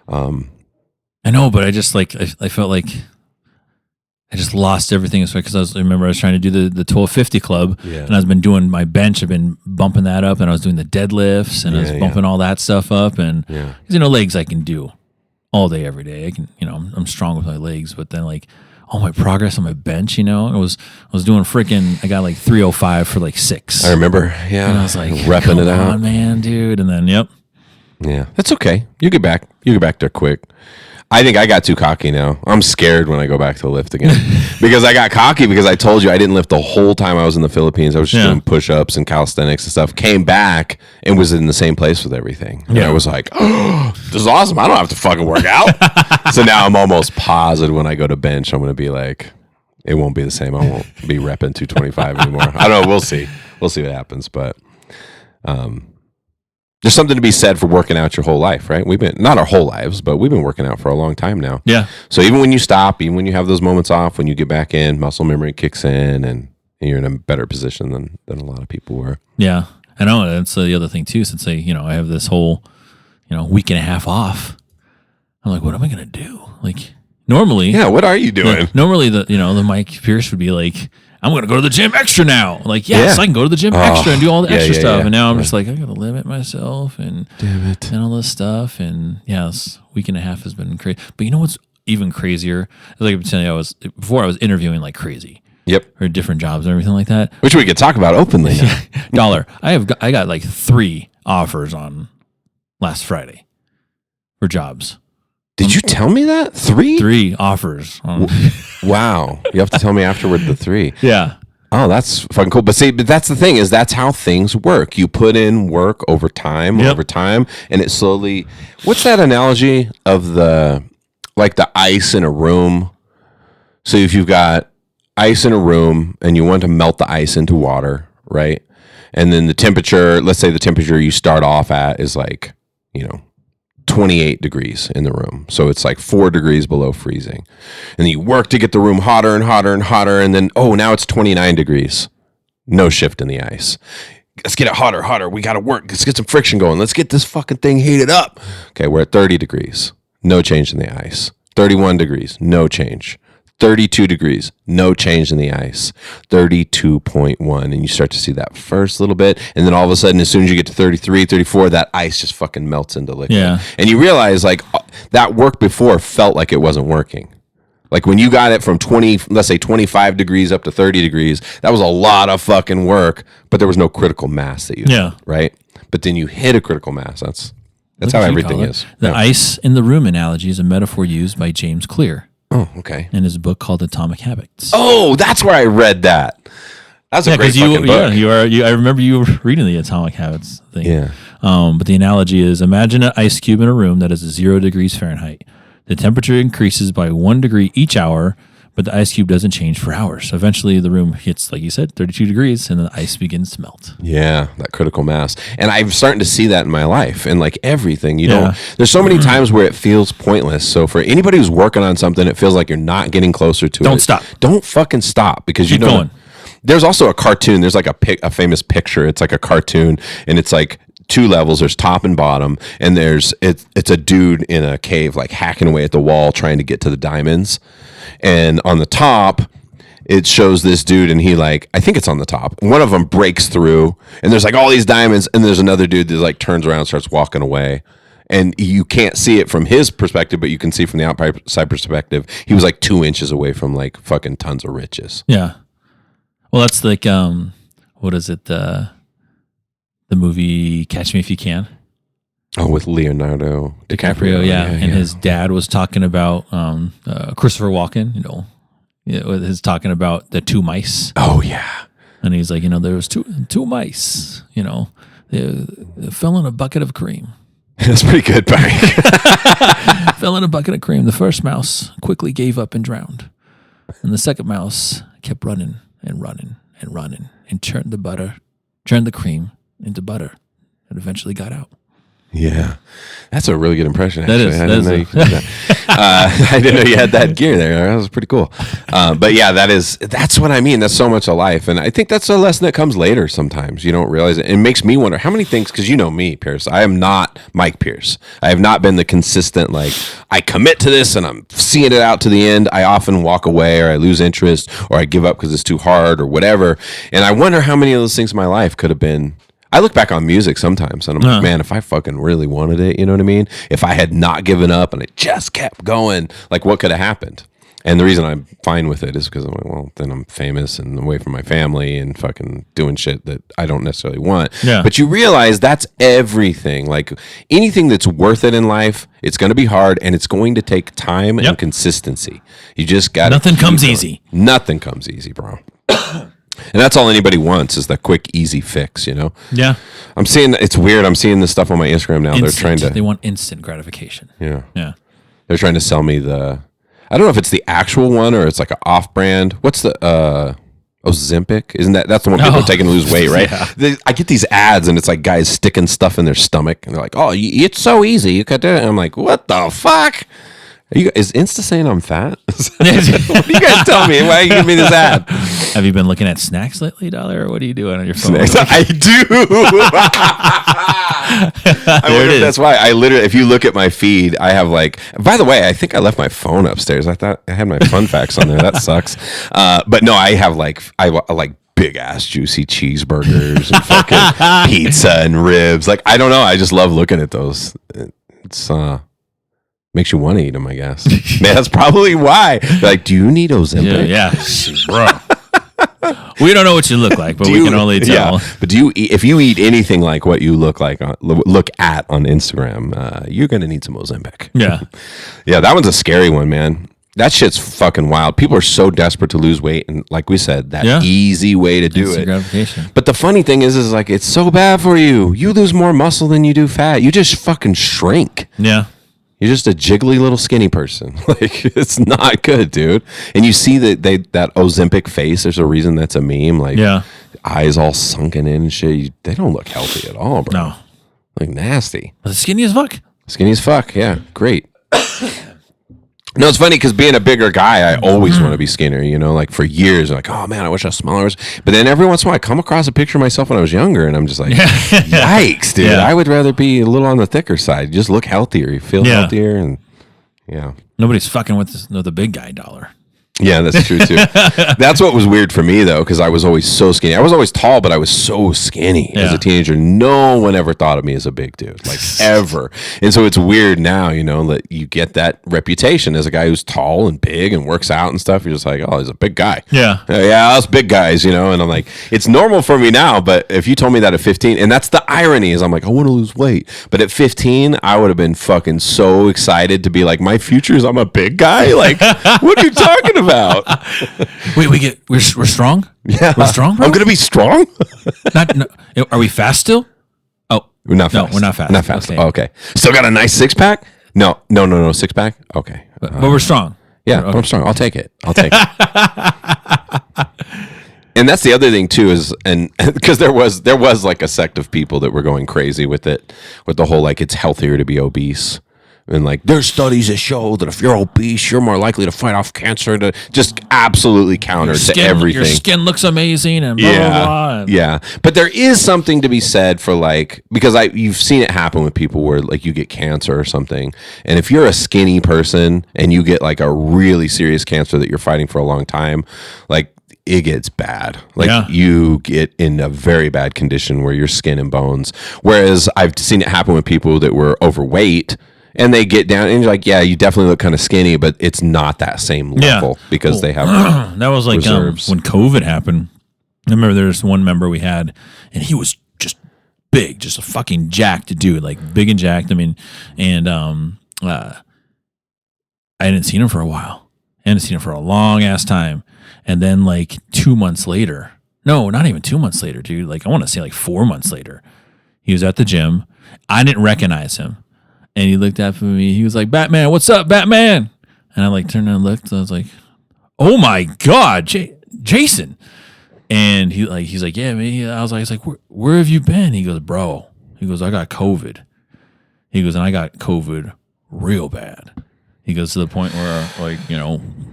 I know, but I just I felt like I just lost everything because I remember I was trying to do the 1250 club and I've been doing my bench. I've been bumping that up and I was doing the deadlifts and I was bumping all that stuff up and legs I can do all day, every day. I can, I'm strong with my legs, but then like all my progress on my bench, I was doing I got like 305 for like 6. I remember. Yeah. And I was like, repping it out, man, dude. And then, yeah, that's okay. You get back there quick. I think I got too cocky now. I'm scared when I go back to the lift again because I got cocky because I told you I didn't lift the whole time I was in the Philippines. I was just doing push-ups and calisthenics and stuff. Came back and was in the same place with everything. And I was like, oh, this is awesome. I don't have to fucking work out. So now I'm almost positive when I go to bench, I'm going to be like, it won't be the same. I won't be repping 225 anymore. I don't know. We'll see. We'll see what happens. But there's something to be said for working out your whole life, right? We've been, not our whole lives, but we've been working out for a long time now. Yeah. So even when you stop, even when you have those moments off, when you get back in, muscle memory kicks in and you're in a better position than a lot of people were. Yeah. I know. That's the other thing too. Since I have this whole, week and a half off, I'm like, what am I going to do? Like normally. Yeah. What are you doing? Normally the Mike Pierce would be like, I'm going to go to the gym extra now. Like, yes, I can go to the gym extra and do all the extra stuff. And now I'm just like, I got to limit myself and all this stuff. And this week and a half has been crazy. But you know what's even crazier? Like I'm telling you, before I was interviewing like crazy. Yep. Or different jobs and everything like that. Which we could talk about openly now. Dollar. I got like 3 offers on last Friday for jobs. Did you tell me that? 3? 3 offers. Wow. You have to tell me afterward the 3. Yeah. Oh, that's fucking cool. But see, that's the thing is that's how things work. You put in work over time, and it slowly. What's that analogy of the ice in a room? So if you've got ice in a room and you want to melt the ice into water, right? And then the temperature, let's say the temperature you start off at is 28 degrees in the room. So it's like 4 degrees below freezing. And then you work to get the room hotter and hotter and hotter. And then, now it's 29 degrees. No shift in the ice. Let's get it hotter. We got to work. Let's get some friction going. Let's get this fucking thing heated up. Okay, we're at 30 degrees. No change in the ice. 31 degrees. No change. 32 degrees, no change in the ice. 32.1, and you start to see that first little bit, and then all of a sudden, as soon as you get to 33, 34, that ice just fucking melts into liquid. Yeah. And you realize, that work before felt like it wasn't working. Like, when you got it from 25 degrees up to 30 degrees, that was a lot of fucking work, but there was no critical mass that you had, right? But then you hit a critical mass. That's Look how at you, everything caller. is. The Yeah. ice in the room analogy is a metaphor used by James Clear Oh, okay. in his book called Atomic Habits. Oh, that's where I read that. That's a great fucking book. I remember you were reading the Atomic Habits thing. Yeah. But the analogy is: imagine an ice cube in a room that is 0 degrees Fahrenheit. The temperature increases by 1 degree each hour, but the ice cube doesn't change for hours. Eventually, the room hits, like you said, 32 degrees, and the ice begins to melt. Yeah, that critical mass. And I'm starting to see that in my life and like everything. You Yeah. know, there's so many times where it feels pointless. So for anybody who's working on something, it feels like you're not getting closer to it. Don't stop. Don't fucking stop because you Keep don't. going. There's also a cartoon. There's like a famous picture. It's like a cartoon and it's like 2 levels. There's top and bottom. And it's a dude in a cave like hacking away at the wall trying to get to the diamonds. And on the top, it shows this dude and he like, I think it's on the top. One of them breaks through and there's like all these diamonds and there's another dude that like turns around and starts walking away. And you can't see it from his perspective, but you can see from the outside perspective. He was like 2 inches away from like fucking tons of riches. Yeah. Well, that's like, what is it? The movie Catch Me If You Can. Oh, with Leonardo DiCaprio. Yeah. And his dad was talking about Christopher Walken, is talking about the 2 mice. Oh, yeah. And he's like, there was two mice, they fell in a bucket of cream. That's pretty good, Barry. Fell in a bucket of cream. The first mouse quickly gave up and drowned. And the second mouse kept running and running and running and turned the cream into butter and eventually got out. Yeah. That's a really good impression, That actually. is- I that didn't is know a- you could do that. I didn't know you had that gear there. That was pretty cool. But yeah, that's what I mean. That's so much of life. And I think that's a lesson that comes later sometimes. You don't realize it. It makes me wonder how many things, because you know me, Pierce. I am not Mike Pierce. I have not been the consistent, like, I commit to this and I'm seeing it out to the end. I often walk away or I lose interest or I give up because it's too hard or whatever. And I wonder how many of those things in my life could have been. I look back on music sometimes and I'm like, man, if I fucking really wanted it, you know what I mean? If I had not given up and it just kept going, like what could have happened? And the reason I'm fine with it is because I'm like, well, then I'm famous and away from my family and fucking doing shit that I don't necessarily want. Yeah. But you realize that's everything. Like anything that's worth it in life, it's going to be hard and it's going to take time and consistency. You just got Nothing comes easy. Nothing comes easy, bro. And that's all anybody wants is that quick, easy fix, Yeah. I'm seeing, it's weird. I'm seeing this stuff on my Instagram now. They want instant gratification. Yeah. Yeah. They're trying to sell me I don't know if it's the actual one or it's like an off brand. What's the, Ozempic? Isn't that's the one people are taking to lose weight, right? Yeah. I get these ads and it's like guys sticking stuff in their stomach and they're like, oh, it's so easy. You could do it. And I'm like, what the fuck? Is Insta saying I'm fat? What do you guys tell me? Why are you giving me this ad? Have you been looking at snacks lately, Dollar? Or what are you doing on your phone? I do. I wonder if that's why. I literally, if you look at my feed, I have like, by the way, I think I left my phone upstairs. I thought I had my fun facts on there. That sucks. But no, I have like, I like big ass juicy cheeseburgers and fucking pizza and ribs. Like, I don't know. I just love looking at those. It's, makes you want to eat them, I guess. Man, that's probably why. Like, do you need Ozempic? Yeah. Bro. We don't know what you look like, but we can only tell. Yeah, but do you eat, if you eat anything like what you look at on Instagram, you're gonna need some Ozempic. Yeah. Yeah, that one's a scary one, man. That shit's fucking wild. People are so desperate to lose weight, and like we said, that easy way to do Instant it. gratification. But the funny thing is like it's so bad for you. You lose more muscle than you do fat. You just fucking shrink. Yeah. You're just a jiggly little skinny person. Like, it's not good, dude. And you see that that Ozempic face, there's a reason that's a meme. Like, eyes all sunken in and shit. They don't look healthy at all, bro. No. Like, nasty. But skinny as fuck. Skinny as fuck, yeah. Great. No, it's funny because being a bigger guy, I always want to be skinnier, like for years. Like, oh man, I wish I was smaller. But then every once in a while, I come across a picture of myself when I was younger, and I'm just like, yikes, dude. Yeah. I would rather be a little on the thicker side. Just look healthier. You feel healthier, and Nobody's fucking with the big guy, Dollar. Yeah, that's true too. That's what was weird for me though, because I was always so skinny. I was always tall, but I was so skinny as a teenager. No one ever thought of me as a big dude, like ever. And so it's weird now, that you get that reputation as a guy who's tall and big and works out and stuff. You're just like, oh, he's a big guy. Yeah. Yeah, us big guys, and I'm like, it's normal for me now, but if you told me that at 15, and that's the irony is I'm like, I want to lose weight. But at 15, I would have been fucking so excited to be like, my future is I'm a big guy? Like, what are you talking about? Wait, we're strong? Yeah. We're strong, bro? I'm going to be strong? Are we fast still? Oh. We're not fast. No, we're not fast. Not fast. Okay. Oh, okay. Still got a nice six-pack? No, six-pack? Okay. But we're strong. Yeah, Okay. I'm strong. I'll take it. And that's the other thing too is, and because there was like a sect of people that were going crazy with it, with the whole like it's healthier to be obese. And like, there's studies that show that if you're obese, you're more likely to fight off cancer. To just absolutely counter to everything. Your skin looks amazing, and blah, blah, blah. Yeah. But there is something to be said for like, because you've seen it happen with people where like you get cancer or something, and if you're a skinny person and you get like a really serious cancer that you're fighting for a long time, like it gets bad. Like you get in a very bad condition where you're skin and bones. Whereas I've seen it happen with people that were overweight. And they get down, and you're like, yeah, you definitely look kind of skinny, but it's not that same level because they have that was like when COVID happened. I remember there's one member we had, and he was just big, just a fucking jacked dude, like big and jacked. I mean, and I hadn't seen him for a while. I hadn't seen him for a long ass time. And then like 2 months later, no, not even 2 months later, dude. Like I want to say like 4 months later, he was at the gym. I didn't recognize him. And he looked up at me. He was like, Batman, what's up, Batman? And I like turned and looked. And I was like, oh my God, Jason. And he's like, yeah, man. I was like, where have you been? He goes, bro. He goes, I got COVID. He goes, and I got COVID real bad. He goes to the point where like,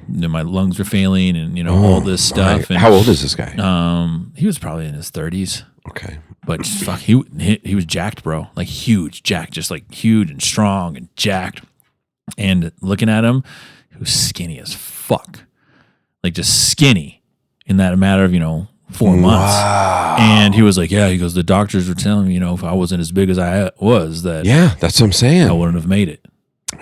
my lungs are failing and, all this stuff. Right. And, how old is this guy? He was probably in his 30s. Okay. But fuck, he was jacked, bro. Like huge, jacked, just like huge and strong and jacked. And looking at him, he was skinny as fuck. Like just skinny in that matter of, 4 months. Wow. And he was like, yeah, he goes, the doctors were telling me, if I wasn't as big as I was, that yeah, that's what I'm saying. I wouldn't have made it.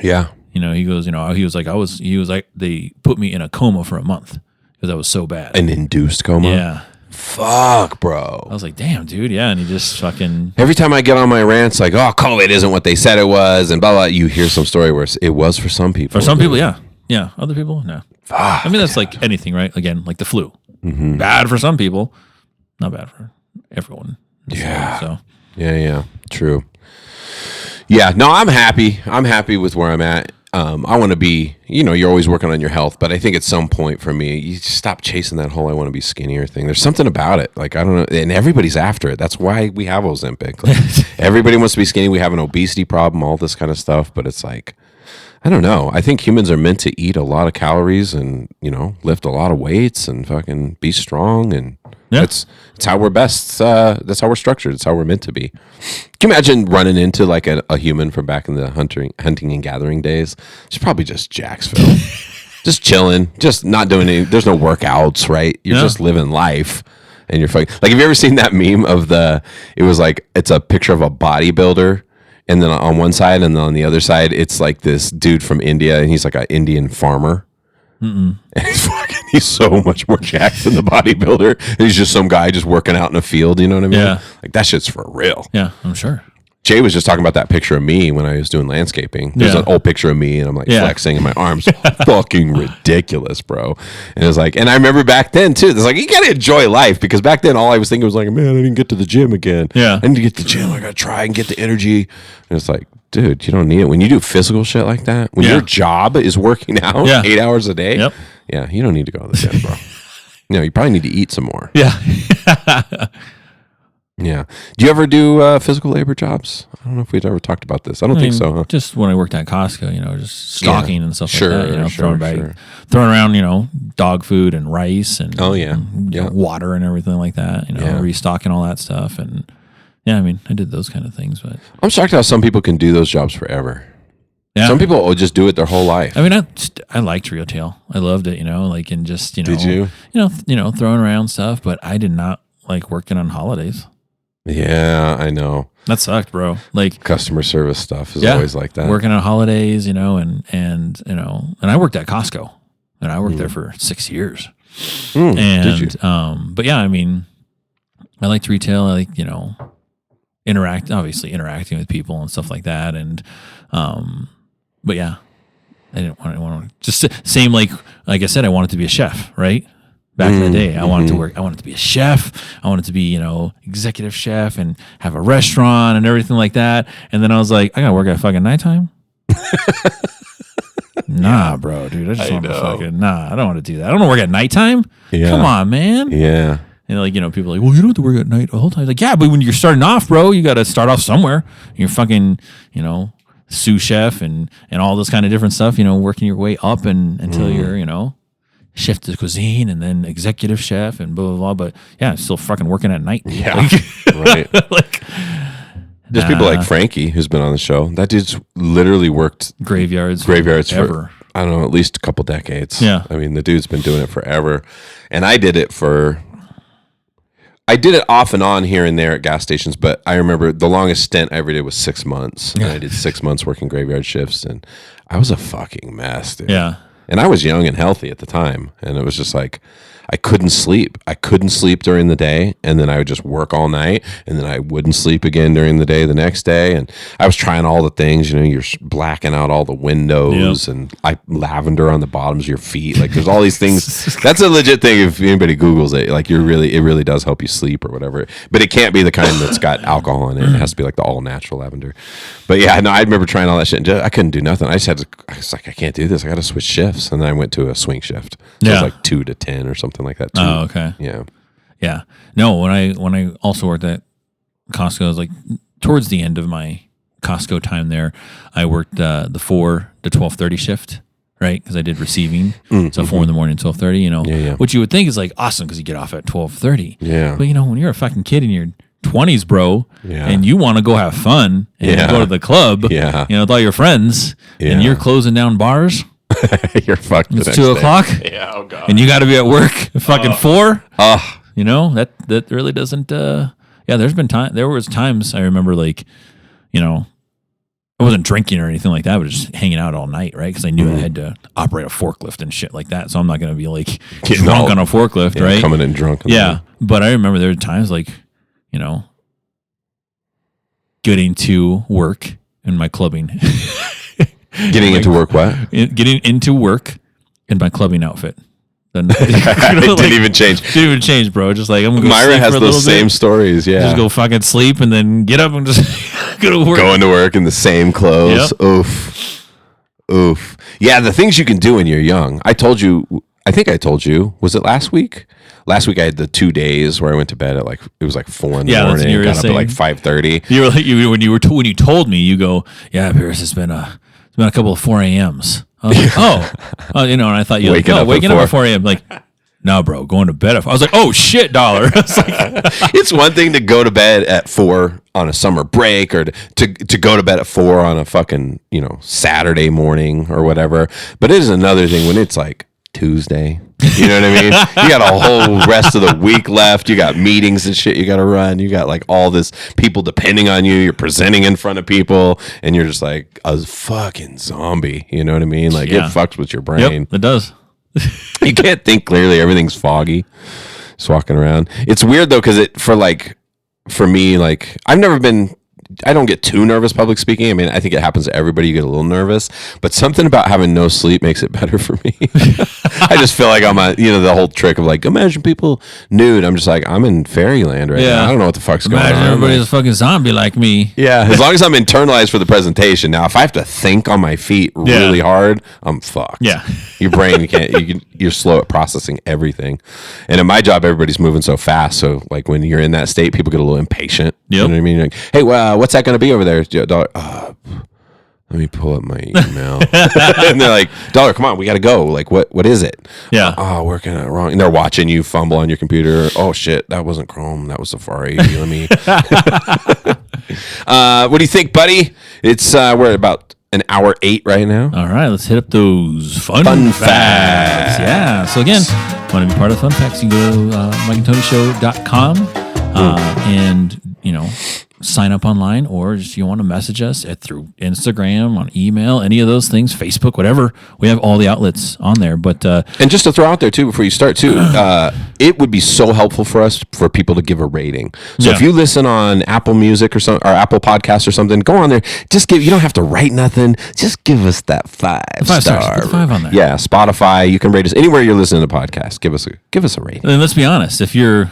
Yeah. He goes, he was like, they put me in a coma for a month because I was so bad. An induced coma? Yeah. Fuck, bro. I was like, damn, dude. Yeah. And he just fucking. Every time I get on my rants, like, oh, COVID isn't what they said it was, and blah, blah, you hear some story where it was for some people. For some people, yeah. Yeah. Other people, no. Fuck. I mean, that's like anything, right? Again, like the flu. Mm-hmm. Bad for some people, not bad for everyone. Yeah. So. Yeah. True. Yeah. No, I'm happy. I'm happy with where I'm at. I want to be, you're always working on your health, but I think at some point for me, you just stop chasing that whole I want to be skinnier thing. There's something about it. Like, I don't know. And everybody's after it. That's why we have Ozempic. Like, everybody wants to be skinny. We have an obesity problem, all this kind of stuff. But it's like, I don't know. I think humans are meant to eat a lot of calories and, lift a lot of weights and fucking be strong. And that's how we're best. That's how we're structured. It's how we're meant to be. Can you imagine running into like a human from back in the hunting and gathering days? It's probably just Jacksville. Just chilling, just not doing any, there's no workouts, right? You're just living life and you're fucking, like, have you ever seen that meme of it was like, it's a picture of a bodybuilder and then on one side and then on the other side, it's like this dude from India and he's like an Indian farmer. And he's so much more jacked than the bodybuilder. And he's just some guy just working out in a field. You know what I mean? Yeah. Like that shit's for real. Yeah, I'm sure. Jay was just talking about that picture of me when I was doing landscaping. There's an old picture of me and I'm like flexing and my arms fucking ridiculous, bro. And it was like, and I remember back then too, it's like, you got to enjoy life because back then all I was thinking was like, man, I didn't get to the gym again. Yeah. I need to get to the gym. I got to try and get the energy. And it's like, dude, you don't need it. When you do physical shit like that, when your job is working out 8 hours a day, yeah, you don't need to go to the gym, bro. You probably need to eat some more. Yeah. Yeah. Do you ever do physical labor jobs? I don't know if we've ever talked about this. I don't think so, huh? Just when I worked at Costco, just stocking and stuff like that. Sure. Throwing around, dog food and rice and and water and everything like that. Restocking all that stuff. And I did those kind of things. But I'm shocked how some people can do those jobs forever. Yeah. Some people will just do it their whole life. I mean, I liked retail. I loved it, like, and just, Did you? Throwing around stuff, but I did not like working on holidays. Yeah, I know. That sucked, bro. Like Customer service stuff is always like that. Working on holidays, and I worked at Costco, and I worked there for 6 years. Did you? But yeah, I mean, I liked retail. I like, interacting with people and stuff like that. And, but yeah, I didn't want to just same, like I said, I wanted to be a chef, right? Back in the day, I wanted to work. I wanted to be a chef. I wanted to be, executive chef and have a restaurant and everything like that. And then I was like, I gotta work at fucking nighttime. Nah, bro, dude. I just want to fucking I don't want to do that. I don't want to work at nighttime. Yeah. Come on, man. Yeah. And people are like, well, you don't have to work at night the whole time. It's like, yeah, but when you're starting off, bro, you got to start off somewhere. You're fucking, sous chef and all this kind of different stuff. Working your way up until you're, chef de cuisine and then executive chef and blah blah blah. But yeah, still fucking working at night. Yeah, right. There's people like Frankie who's been on the show. That dude's literally worked graveyards for I don't know, at least a couple decades. Yeah, I mean the dude's been doing it forever, and I did it off and on here and there at gas stations, but I remember the longest stint I ever did was 6 months. And I did 6 months working graveyard shifts, and I was a fucking mess, dude. Yeah. And I was young and healthy at the time, and it was just like I couldn't sleep. I couldn't sleep during the day, and then I would just work all night, and then I wouldn't sleep again during the day the next day. And I was trying all the things, you're blacking out all the windows and lavender on the bottoms of your feet. Like there's all these things. That's a legit thing if anybody Googles it. Like it really does help you sleep or whatever. But it can't be the kind that's got alcohol in it. It has to be like the all natural lavender. But yeah, no, I remember trying all that shit. And I couldn't do nothing. I was like, I can't do this. I got to switch shifts. And then I went to a swing shift. So it was like 2 to 10 or something like that too. Oh, okay. Yeah. Yeah. No, when I also worked at Costco, I was like towards the end of my Costco time there, I worked the 4 to 12:30 shift, right? Because I did receiving. So 4 in the morning, 12:30, which you would think is like awesome because you get off at 12:30. Yeah. But when you're a fucking kid in your 20s, bro, and you want to go have fun and go to the club, with all your friends, and you're closing down bars. You're fucked. It's 2 o'clock. Yeah, oh god. And you got to be at work at fucking 4. That really doesn't. There was times I remember like, I wasn't drinking or anything like that, but just hanging out all night, right? Because I knew I had to operate a forklift and shit like that. So I'm not going to be like drunk on a forklift, right? Coming in drunk. But I remember there were times like, getting to work in my clubbing. Getting into work what? Getting into work in my clubbing outfit. Then it didn't even change. Didn't even change, bro. Just like I'm gonna go Myra sleep has for a those little same bit, stories. Yeah, just go fucking sleep and then get up and just go to work. Going to work in the same clothes. Yep. Oof. Yeah, the things you can do when you're young. I think I told you. Was it last week? Last week I had the 2 days where I went to bed at it was like 4 in the morning. Got up at like 5:30. You were like, when you told me, you go, yeah, Pierce, it's been a couple of 4 a.m.s. I was like, and I thought you waking up at 4 a.m. Like, no, bro, going to bed. I was like, oh shit, dollar. It's one thing to go to bed at 4 on a summer break, or to go to bed at 4 on a fucking Saturday morning or whatever. But it is another thing when it's like Tuesday. You know what I mean? You got a whole rest of the week left. You got meetings and shit you got to run. You got like all this people depending on you. You're presenting in front of people, and you're just like a fucking zombie. You know what I mean? Like it fucks with your brain. Yep, it does. You can't think clearly. Everything's foggy. Just walking around. It's weird though, because for me, like I don't get too nervous public speaking. I mean, I think it happens to everybody. You get a little nervous, but something about having no sleep makes it better for me. I just feel like I'm the whole trick of like, imagine people nude. I'm just like, I'm in fairyland right now. I don't know what the fuck's going on. Imagine everybody's a fucking zombie like me. Yeah, as long as I'm internalized for the presentation. Now, if I have to think on my feet really hard, I'm fucked. Yeah, your brain you're slow at processing everything. And in my job, everybody's moving so fast. So like when you're in that state, people get a little impatient. Yep. You know what I mean? Like, hey, well, what's that going to be over there? Let me pull up my email. And they're like, Dollar, come on, we got to go. Like, what is it? Yeah. Working it wrong. And they're watching you fumble on your computer. Oh, shit, that wasn't Chrome. That was Safari. Let me. What do you think, buddy? It's we're about an hour 8 right now. All right, let's hit up those fun Fun facts. Yeah. So again, want to be part of Fun Facts? You can go to MikeandTonyShow.com and sign up online, or just you want to message us through Instagram, on email, any of those things, Facebook, whatever. We have all the outlets on there. But and just to throw out there too, before you start too, it would be so helpful for us for people to give a rating. So if you listen on Apple Music or Apple Podcasts or something, go on there. Just you don't have to write nothing. Just give us that 5 5 star. stars. Put 5 on there. Yeah, Spotify. You can rate us anywhere you're listening to podcasts. Give us a rating. And let's be honest, if you're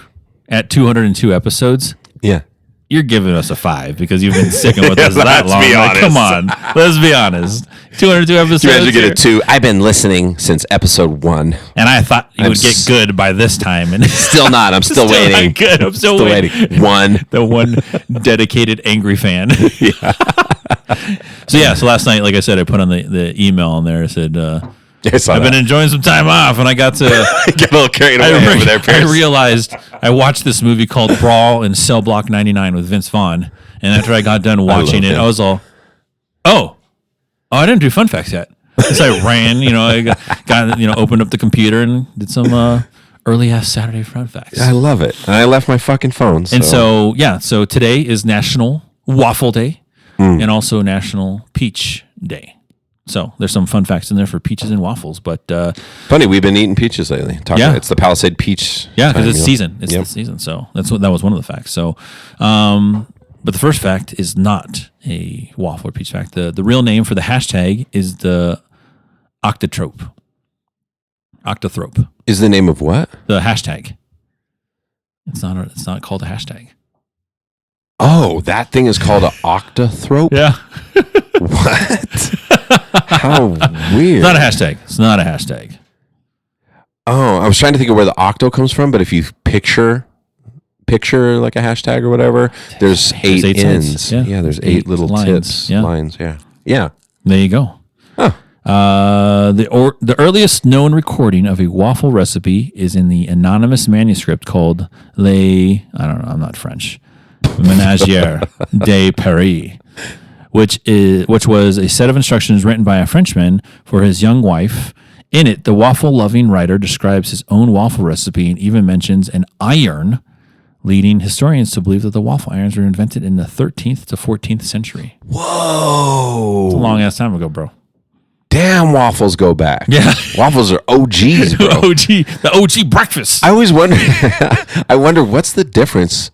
at 202 episodes, Yeah. you're giving us a 5 because you've been sticking with us that Let's long. be Like, honest. come on, let's be honest. 202 episodes. You guys get here. a 2. I've been listening since episode 1. And I thought you would get good by this time, and Still not. I'm still, not waiting. good. I'm still waiting. 1. The one dedicated angry fan. So last night, like I said, I put on the email on there. I said, I've been enjoying some time off, and I got to get a little carried away over there, Pierce. I realized I watched this movie called Brawl in Cell Block 99 with Vince Vaughn, and after I got done watching it, I was all, oh, I didn't do fun facts yet. So I ran, I got opened up the computer and did some early ass Saturday fun facts. I love it. And I left my fucking phone. And so today is National Waffle Day and also National Peach Day. So there's some fun facts in there for peaches and waffles, but funny, we've been eating peaches lately. It's the Palisade peach. Yeah, because it's season. It's the season. So that was one of the facts. So, but the first fact is not a waffle or peach fact. The real name for the hashtag is the octothorpe. Octothorpe is the name of what? The hashtag. It's not called a hashtag. Oh, that thing is called an octothorpe? Yeah. What? How weird. It's not a hashtag. It's not a hashtag. Oh, I was trying to think of where the octo comes from, but if you picture like a hashtag or whatever, there's 8 ends. Yeah, there's 8 little lines. Lines. Yeah. There you go. Huh. The earliest known recording of a waffle recipe is in the anonymous manuscript called I'm not French, Ménagère de Paris, which was a set of instructions written by a Frenchman for his young wife. In it, the waffle-loving writer describes his own waffle recipe and even mentions an iron, leading historians to believe that the waffle irons were invented in the 13th to 14th century. Whoa. It's a long-ass time ago, bro. Damn, waffles go back. Yeah. Waffles are OGs, bro. The OG breakfast. I always wonder what's the difference?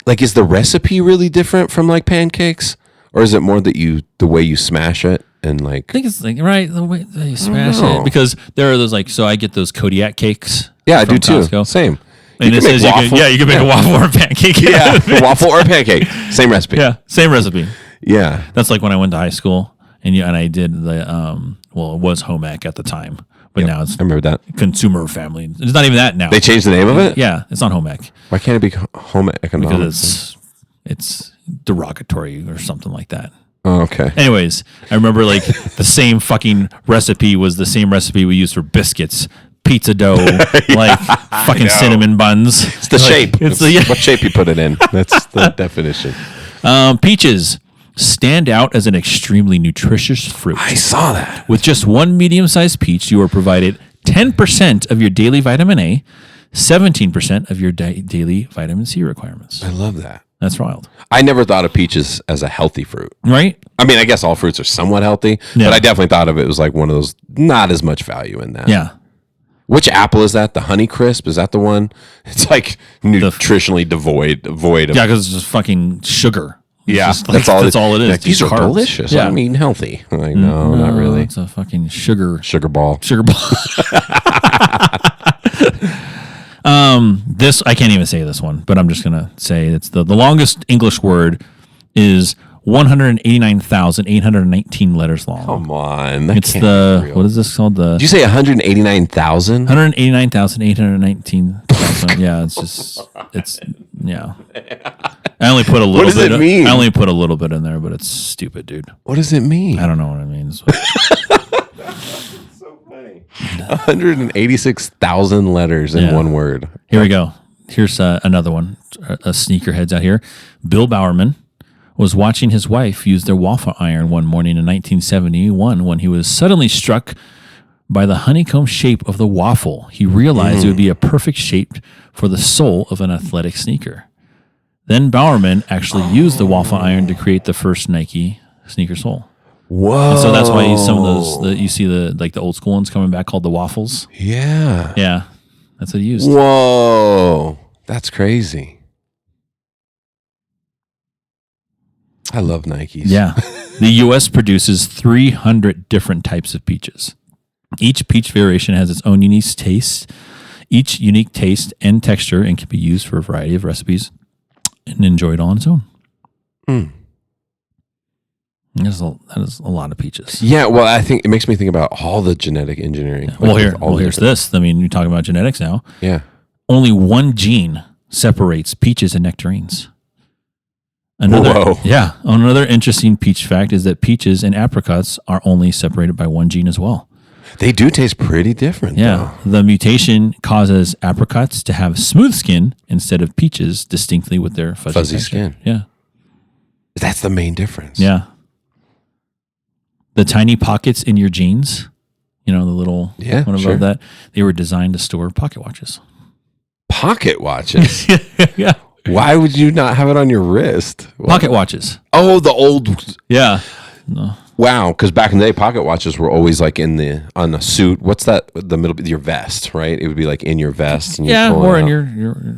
Like, is the recipe really different from like pancakes? Or is it more that the way you smash it and like? I think it's like the way that you smash it, because there are those so I get those Kodiak cakes. Yeah, I do too. Costco. Same. And it says you can make a waffle or a pancake. Yeah, a waffle or a pancake. Same recipe. Yeah, same recipe. Yeah, that's like when I went to high school and I did the it was home ec at the time, but now it's I remember that consumer family. It's not even that now. They changed the name of it. Yeah, it's not home ec. Why can't it be home economics? Because it's derogatory or something like that. Oh, okay. Anyways, I remember the same fucking recipe was the same recipe we used for biscuits, pizza dough, fucking cinnamon buns. It's the shape. It's what shape you put it in. That's the definition. Peaches stand out as an extremely nutritious fruit. I saw that. With just one medium-sized peach, you are provided 10% of your daily vitamin A, 17% of your daily vitamin C requirements. I love that. That's wild. I never thought of peaches as a healthy fruit. Right? I mean, I guess all fruits are somewhat healthy, but I definitely thought of it as like one of those, not as much value in that. Yeah. Which apple is that? The Honey Crisp? Is that the one? It's like nutritionally devoid of. Yeah, because it's just fucking sugar. Yeah, that's all it is. Like, these are delicious. Yeah. I'm eating healthy. I'm like, no, not really. It's a fucking sugar ball. This I can't even say this one, but I'm just gonna say it's the longest English word is 189,819 letters long. Come on, it's what is this called? Did you say 189,000? 189,819. Yeah, yeah. I only put a little. What does it mean? I only put a little bit in there, but it's stupid, dude. What does it mean? I don't know what it means. So funny. 186,000 letters in one word. Here we go. Here's another one. Sneakerheads out here. Bill Bowerman was watching his wife use their waffle iron one morning in 1971 when he was suddenly struck by the honeycomb shape of the waffle. He realized it would be a perfect shape for the sole of an athletic sneaker. Then Bowerman actually used the waffle iron to create the first Nike sneaker sole. Whoa. And so that's why some of those, you see the old school ones coming back called the waffles. Yeah. Yeah. That's what he used. Whoa. That's crazy. I love Nikes. Yeah. The U.S. produces 300 different types of peaches. Each peach variation has its own unique taste, and texture, and can be used for a variety of recipes and enjoyed on its own. That is a lot of peaches. Yeah, well, I think it makes me think about all the genetic engineering. Here's this. I mean, you're talking about genetics now. Yeah. Only one gene separates peaches and nectarines. Another interesting peach fact is that peaches and apricots are only separated by one gene as well. They do taste pretty different. Yeah. Though. The mutation causes apricots to have smooth skin instead of peaches distinctly with their fuzzy skin. Yeah. That's the main difference. Yeah. The tiny pockets in your jeans, the little one above that, they were designed to store pocket watches. Pocket watches? Yeah. Why would you not have it on your wrist? Pocket watches. Oh, the old. Yeah. No. Wow, because back in the day, pocket watches were always like on a suit. What's that? The middle, your vest, right? It would be like in your vest. And or in your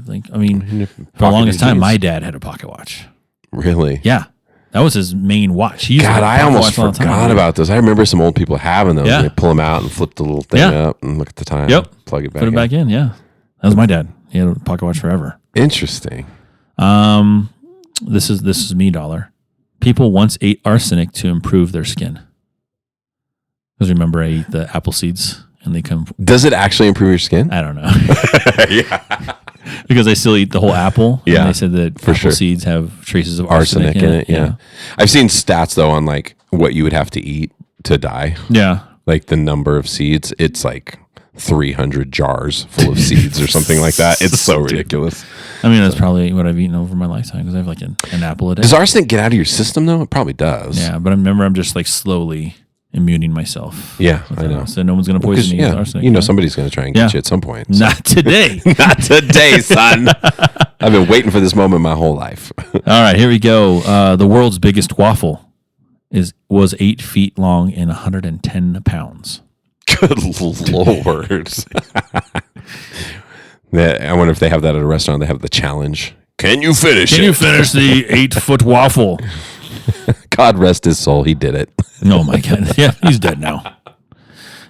like. I mean, for the longest time, my dad had a pocket watch. Really? Yeah, that was his main watch. God, I almost forgot about those. I remember some old people having those. Yeah. They pull them out and flip the little thing up and look at the time. Yep. Plug it back. Put it back in. Yeah, that was my dad. He had a pocket watch forever. Interesting. This is me, dollar. People once ate arsenic to improve their skin. Because remember, I eat the apple seeds and they come. Does it actually improve your skin? I don't know. Yeah. Because I still eat the whole apple. Yeah. And they said that apple seeds have traces of arsenic in it. Yeah. I've seen stats though on like what you would have to eat to die. Yeah. Like the number of seeds. It's like 300 jars full of seeds or something like that. It's so ridiculous. I mean, that's probably what I've eaten over my lifetime because I have like an apple a day. Does arsenic get out of your system though? It probably does. Yeah, but I remember I'm just like slowly immuning myself. Yeah, I know. So no one's going to poison me with arsenic. Somebody's going to try and get you at some point. So. Not today. Not today, son. I've been waiting for this moment my whole life. All right, here we go. The world's biggest waffle was 8 feet long and 110 pounds. Good Lord. I wonder if they have that at a restaurant. They have the challenge. Can you finish the 8-foot waffle? God rest his soul. He did it. Oh, my God. Yeah, he's dead now.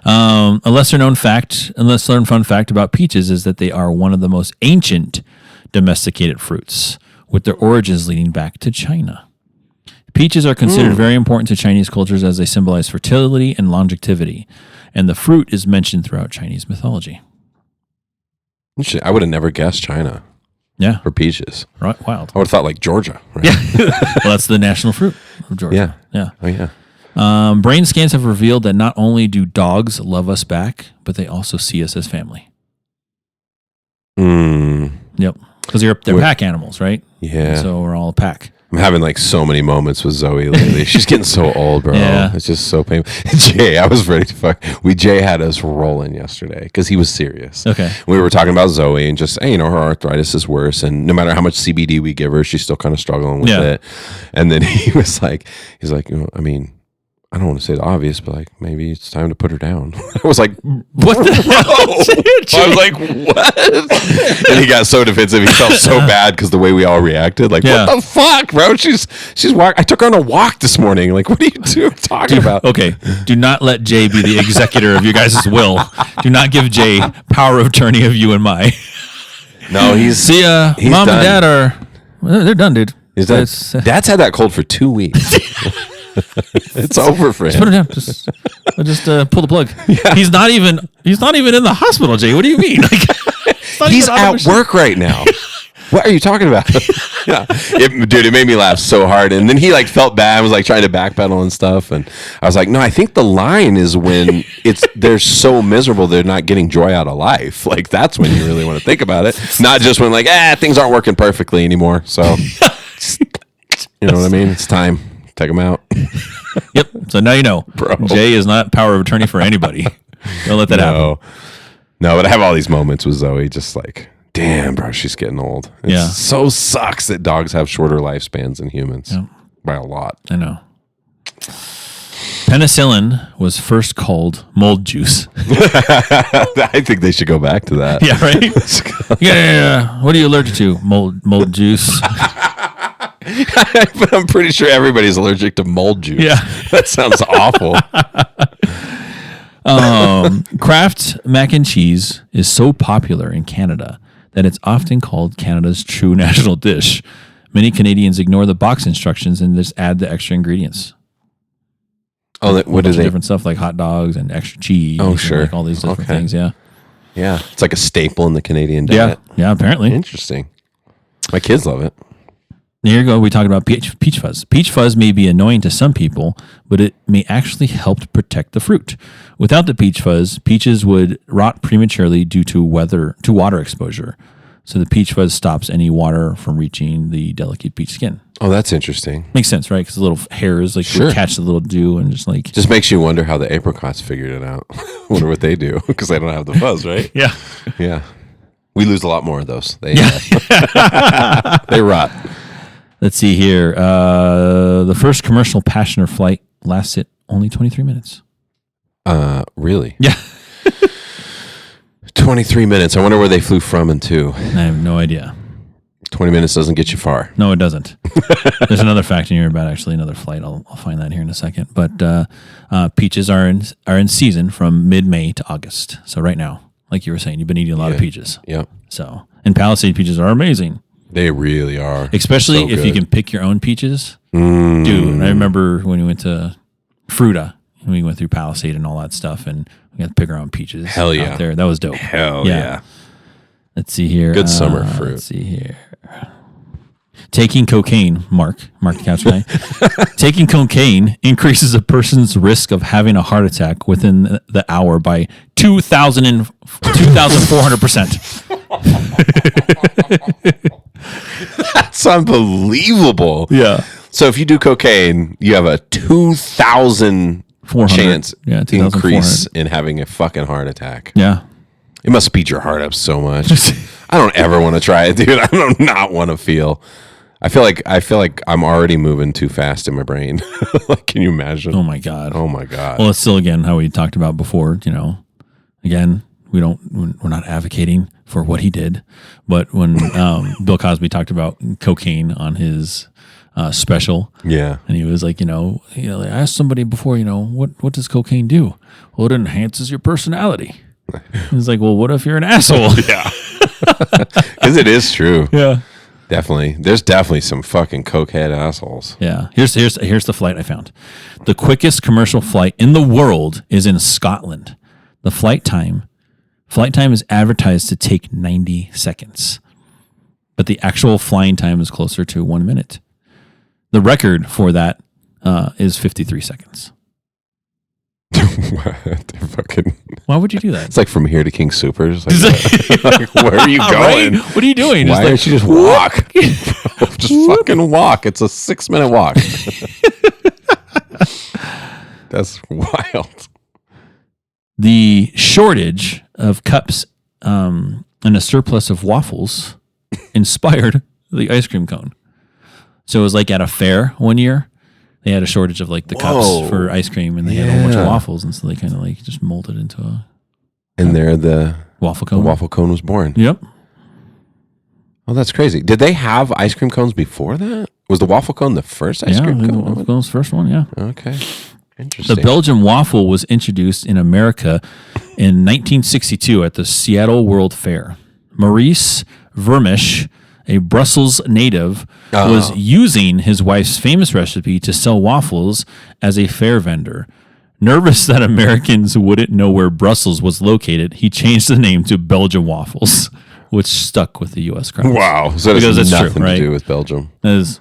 A lesser known fun fact about peaches is that they are one of the most ancient domesticated fruits, with their origins leading back to China. Peaches are considered very important to Chinese cultures as they symbolize fertility and longevity, and the fruit is mentioned throughout Chinese mythology. I would have never guessed China. Yeah. For peaches. Right. Wild. I would have thought like Georgia. Right? Yeah. Well, that's the national fruit of Georgia. Yeah. Yeah. Oh, yeah. Brain scans have revealed that not only do dogs love us back, but they also see us as family. Yep. Because they're pack animals, right? Yeah. So we're all a pack. I'm having like so many moments with Zoe lately. She's getting so old, bro. Yeah. It's just so painful. Jay, I was ready to fuck. Jay had us rolling yesterday because he was serious. Okay. We were talking about Zoe and just, her arthritis is worse. And no matter how much CBD we give her, she's still kind of struggling with it. And then he's like, I don't want to say the obvious, but like maybe it's time to put her down. I was like, what the hell? I was like, what? And he got so defensive. He felt so bad because the way we all reacted. Like, what the fuck, bro? She's I took her on a walk this morning. Like, what are you talking about? Okay. Do not let Jay be the executor of your guys' will. Do not give Jay power of attorney of you and my. No, he's See, he's mom done. and dad they're done, dude. He's done. Dad's had that cold for 2 weeks. It's over for him. Just put it down. Just pull the plug. Yeah. He's not even in the hospital, Jay. What do you mean? Like, he's at work right now. What are you talking about? Yeah. It made me laugh so hard. And then he like felt bad and was like trying to backpedal and stuff. And I was like, no, I think the line is when they're so miserable they're not getting joy out of life. Like that's when you really want to think about it. Not just when like, things aren't working perfectly anymore. So You know what I mean? It's time. Take them out. Yep. So now you know. Bro. Jay is not power of attorney for anybody. Don't let that happen. No, but I have all these moments with Zoe, just like, damn, bro, she's getting old. It so sucks that dogs have shorter lifespans than humans by a lot. I know. Penicillin was first called mold juice. I think they should go back to that. Yeah, right? Yeah. What are you allergic to? Mold juice. But I'm pretty sure everybody's allergic to mold juice. Yeah. That sounds awful. Kraft mac and cheese is so popular in Canada that it's often called Canada's true national dish. Many Canadians ignore the box instructions and just add the extra ingredients. Oh, what is it? Different stuff like hot dogs and extra cheese. Oh, sure. Like all these different things. Yeah. Yeah. It's like a staple in the Canadian diet. Yeah, apparently. Interesting. My kids love it. Here you go. We talked about peach fuzz. Peach fuzz may be annoying to some people, but it may actually help protect the fruit. Without the peach fuzz, peaches would rot prematurely due to water exposure. So the peach fuzz stops any water from reaching the delicate peach skin. Oh, that's interesting. Makes sense, right? Because the little hairs would catch the little dew and just makes you wonder how the apricots figured it out. Wonder what they do because they don't have the fuzz, right? Yeah. Yeah. We lose a lot more of those. They rot. Let's see here. The first commercial passenger flight lasted only 23 minutes. Really? Yeah. 23 minutes. I wonder where they flew from and to. I have no idea. 20 minutes doesn't get you far. No, it doesn't. There's another fact in here about actually another flight. I'll find that here in a second. But peaches are in season from mid-May to August. So right now, like you were saying, you've been eating a lot of peaches. Yep. So, and Palisade peaches are amazing. They really are. Especially if you can pick your own peaches. Dude, I remember when we went to Fruta, and we went through Palisade and all that stuff, and we got to pick our own peaches. Hell yeah. Out there. That was dope. Hell yeah. Let's see here. Good summer fruit. Let's see here. Taking cocaine, Mark the couch guy. Taking cocaine increases a person's risk of having a heart attack within the hour by 2,400%. That's unbelievable. Yeah. So if you do cocaine, you have a 2,000 chance increase in having a fucking heart attack. Yeah. It must speed your heart up so much. I don't ever want to try it, dude. I don't not want to feel. I feel like I'm already moving too fast in my brain. Like, can you imagine? Oh my god. Well, it's still again how we talked about before. You know, again, we're not advocating for what he did, but when Bill Cosby talked about cocaine on his special, and he was like, I asked somebody before, what does cocaine do? Well, it enhances your personality. He's like, well, what if you're an asshole? Yeah, because it is true. Yeah. Definitely. There's definitely some fucking cokehead assholes. Yeah. Here's the flight I found. The quickest commercial flight in the world is in Scotland. The flight time is advertised to take 90 seconds. But the actual flying time is closer to 1 minute. The record for that is 53 seconds. Why would you do that? It's like From Here to King Soopers. Like, where are you going? Right? What are you doing? Why don't you just walk? Just fucking walk. It's a 6-minute walk. That's wild. The shortage of cups and a surplus of waffles inspired the ice cream cone. So it was like at a fair one year. They had a shortage of like the cups for ice cream, and they had a whole bunch of waffles, and so they kind of like just molded into a. And there, the waffle cone. The waffle cone was born. Yep. Oh, that's crazy. Did they have ice cream cones before that? Was the waffle cone the first ice cream cone? The waffle cone was the first one. Yeah. Okay. Interesting. The Belgian waffle was introduced in America in 1962 at the Seattle World Fair. Maurice Vermisch, a Brussels native, was using his wife's famous recipe to sell waffles as a fair vendor. Nervous that Americans wouldn't know where Brussels was located, he changed the name to Belgian waffles, which stuck with the U.S. crowd. Wow. So it has nothing to do with Belgium. That is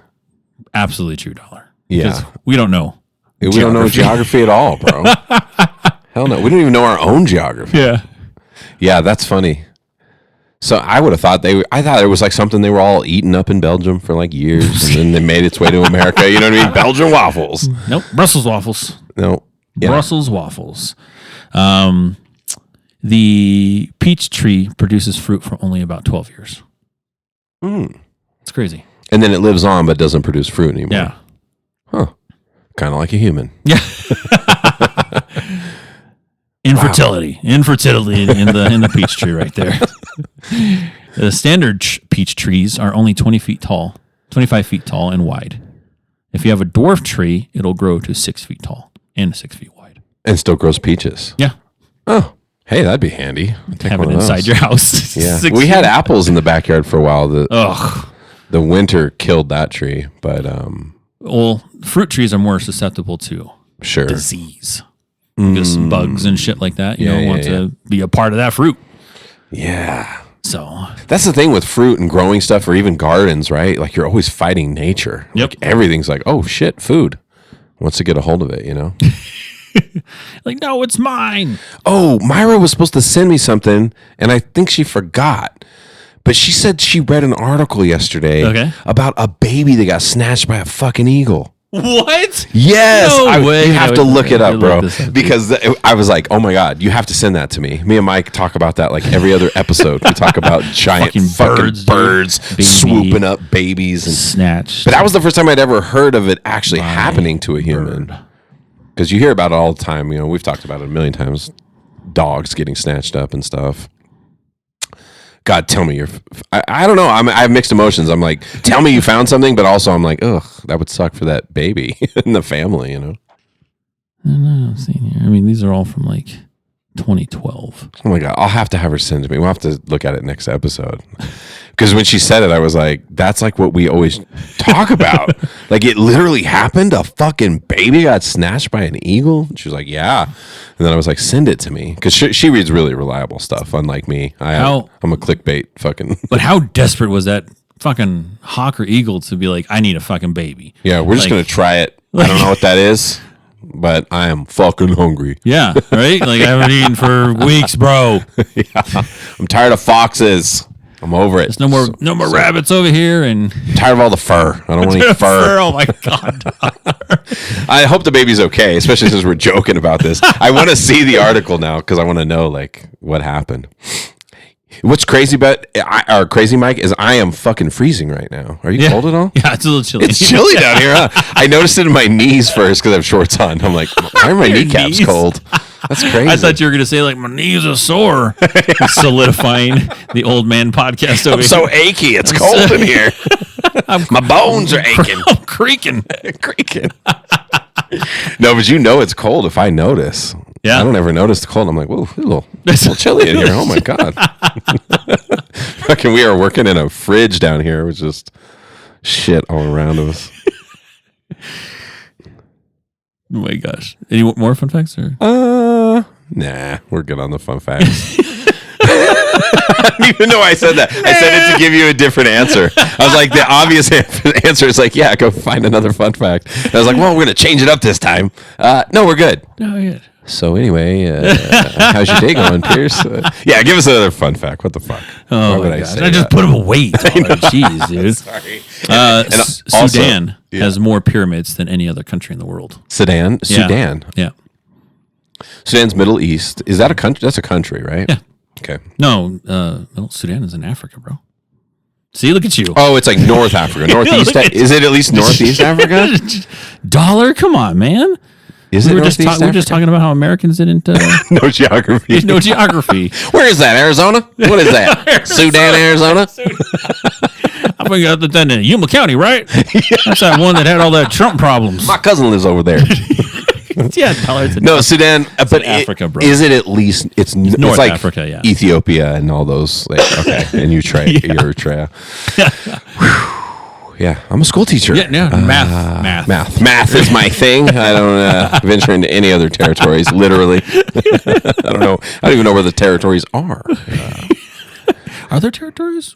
absolutely true, Dollar. Yeah. We don't know. We don't know geography at all, bro. Hell no. We don't even know our own geography. Yeah. Yeah, that's funny. So I would have thought I thought it was like something they were all eating up in Belgium for like years, and then they made its way to America. You know what I mean? Belgian waffles. Nope. Brussels waffles. No. Yeah. Brussels waffles. The peach tree produces fruit for only about 12 years. It's crazy. And then it lives on, but doesn't produce fruit anymore. Yeah. Huh. Kind of like a human. Yeah. Infertility in the peach tree right there. The standard peach trees are only 25 feet tall and wide. If you have a dwarf tree, it'll grow to 6 feet tall and 6 feet wide. And still grows peaches. Yeah. Oh, hey, that'd be handy. Have it inside your house. Yeah. We had apples in the backyard for a while. Ugh. The winter killed that tree, but well, fruit trees are more susceptible to sure. disease. Because bugs and shit like that, you don't want to be a part of that fruit. Yeah. So that's the thing with fruit and growing stuff, or even gardens, right? Like you're always fighting nature. Yep. Like everything's like, oh shit, food wants to get a hold of it, you know? like, no, it's mine. Oh, Myra was supposed to send me something, and I think she forgot. But she said she read an article yesterday about a baby that got snatched by a fucking eagle. What? Yes. No way. You have to look it up, bro. Up, because I was like, oh my God, you have to send that to me. Me and Mike talk about that like every other episode. We talk about giant fucking birds swooping up babies and snatched. But that was the first time I'd ever heard of it actually happening to a human. Because you hear about it all the time. You know, we've talked about it a million times. Dogs getting snatched up and stuff. God, tell me I don't know. I have mixed emotions. I'm like, tell me you found something, but also I'm like, ugh, that would suck for that baby and the family, you know? I don't know. I'm seeing here. I mean, these are all from like 2012. Oh my God. I'll have to have her send it to me. We'll have to look at it next episode. Because when she said it, I was like, that's like what we always talk about. Like it literally happened. A fucking baby got snatched by an eagle. And she was like, yeah. And then I was like, send it to me. Because she reads really reliable stuff, unlike me. I'm a clickbait fucking. But how desperate was that fucking hawk or eagle to be like, I need a fucking baby? Yeah, we're just going to try it. I don't know what that is, but I am fucking hungry. Yeah, right? Like I haven't eaten for weeks, bro. Yeah. I'm tired of foxes. I'm over it. There's no more rabbits over here, and I'm tired of all the fur. I don't want any fur. Oh my God. I hope the baby's okay, especially since we're joking about this. I want to see the article now because I want to know like what happened. What's crazy about crazy Mike is I am fucking freezing right now. Are you cold at all? Yeah, it's a little chilly. It's chilly down here, huh? I noticed it in my knees first because I have shorts on. I'm like, why are my kneecaps cold? That's crazy. I thought you were going to say like my knees are sore. Solidifying the old man podcast over I'm so achy. It's cold in here. My bones are aching. I'm creaking. Creaking. No, but you know it's cold if I notice. Yeah. I don't ever notice the cold. I'm like, whoa, it's a little chilly in here. Oh my God. Fucking, we are working in a fridge down here. It was just shit all around us. Oh my gosh. Any more fun facts? Or? Nah, we're good on the fun facts. I don't even know why I said that. I said it to give you a different answer. I was like, the obvious answer is like, yeah, go find another fun fact. And I was like, well, we're going to change it up this time. No, we're good. No, we're good. So anyway, how's your day going, Pierce? Yeah, give us another fun fact. What the fuck? Oh my gosh. I just put him away. Jeez, dude. Sorry. Sudan has more pyramids than any other country in the world. Sudan? Yeah. Sudan's Middle East. Is that a country? That's a country, right? Yeah. Okay. No, Sudan is in Africa, bro. See, look at you. Oh, it's like North Africa. Northeast. Is it at least Northeast Africa? Dollar? Come on, man. Is it Northeast Africa? We were just talking about how Americans didn't... No geography. No geography. Where is that? Arizona? What is that? Sudan, Arizona? I think that's in Yuma County, right? Yeah. That's that one that had all that Trump problems. My cousin lives over there. Yeah, no, Sudan, but Africa, bro. Is it at least it's North like Africa, yeah. Ethiopia and all those. Like, okay, and Eritrea. Yeah, I'm a school teacher. Yeah, Math is my thing. I don't venture into any other territories. Literally, I don't even know where the territories are. Are there territories?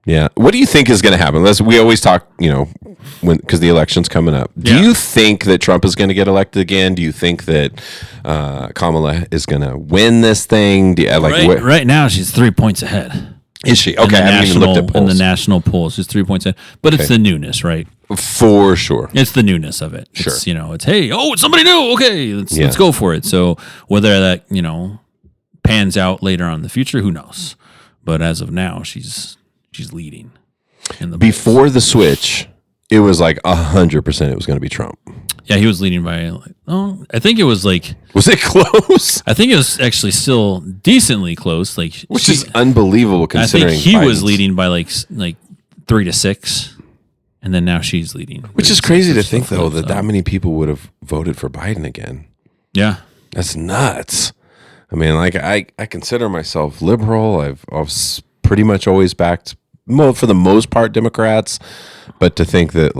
Yeah. What do you think is going to happen? We always talk, because the election's coming up. Do you think that Trump is going to get elected again? Do you think that Kamala is going to win this thing? Right now, she's 3 points ahead. Is she? Okay, I haven't even looked at polls. In the national polls, she's 3 points ahead. But it's the newness, right? For sure. It's the newness of it. Sure. It's, it's, hey, it's somebody new. Okay, let's go for it. So whether that, pans out later on in the future, who knows? But as of now, she's leading in the before the switch. It was like 100% it was going to be Trump. Yeah, he was leading by. I think it was like. Was it close? I think it was actually still decently close. Which is unbelievable considering. I think he was leading by like 3-6, and then now she's leading. Which is crazy to think though that many people would have voted for Biden again. Yeah, that's nuts. I mean, I consider myself liberal. I've pretty much always backed, for the most part, Democrats. But to think that,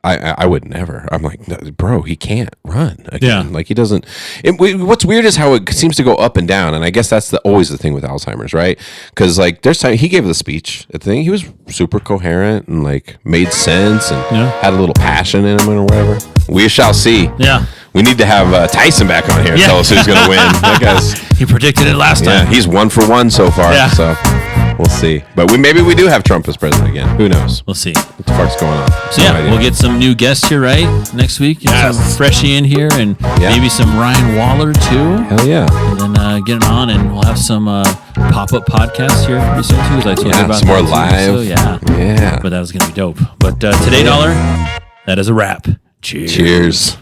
I would never. I'm like, no, bro, he can't run again. Yeah. He doesn't. What's weird is how it seems to go up and down. And I guess that's always the thing with Alzheimer's, right? Because, there's time he gave the speech. The thing, he was super coherent and, made sense and had a little passion in him or whatever. We shall see. Yeah. We need to have Tyson back on here and tell us who's going to win. That guy's, he predicted it last time. Yeah, he's 1 for 1 so far. Yeah. So we'll see. But maybe we do have Trump as president again. Who knows? We'll see. What the fuck's going on? So we'll get some new guests here, right? Next week. Some Freshie in here and maybe some Ryan Waller too. Hell yeah. And then get him on and we'll have some pop-up podcasts here pretty soon too. Because I told you about some more live. So, yeah. But that was going to be dope. But today, Dollar, that is a wrap. Cheers.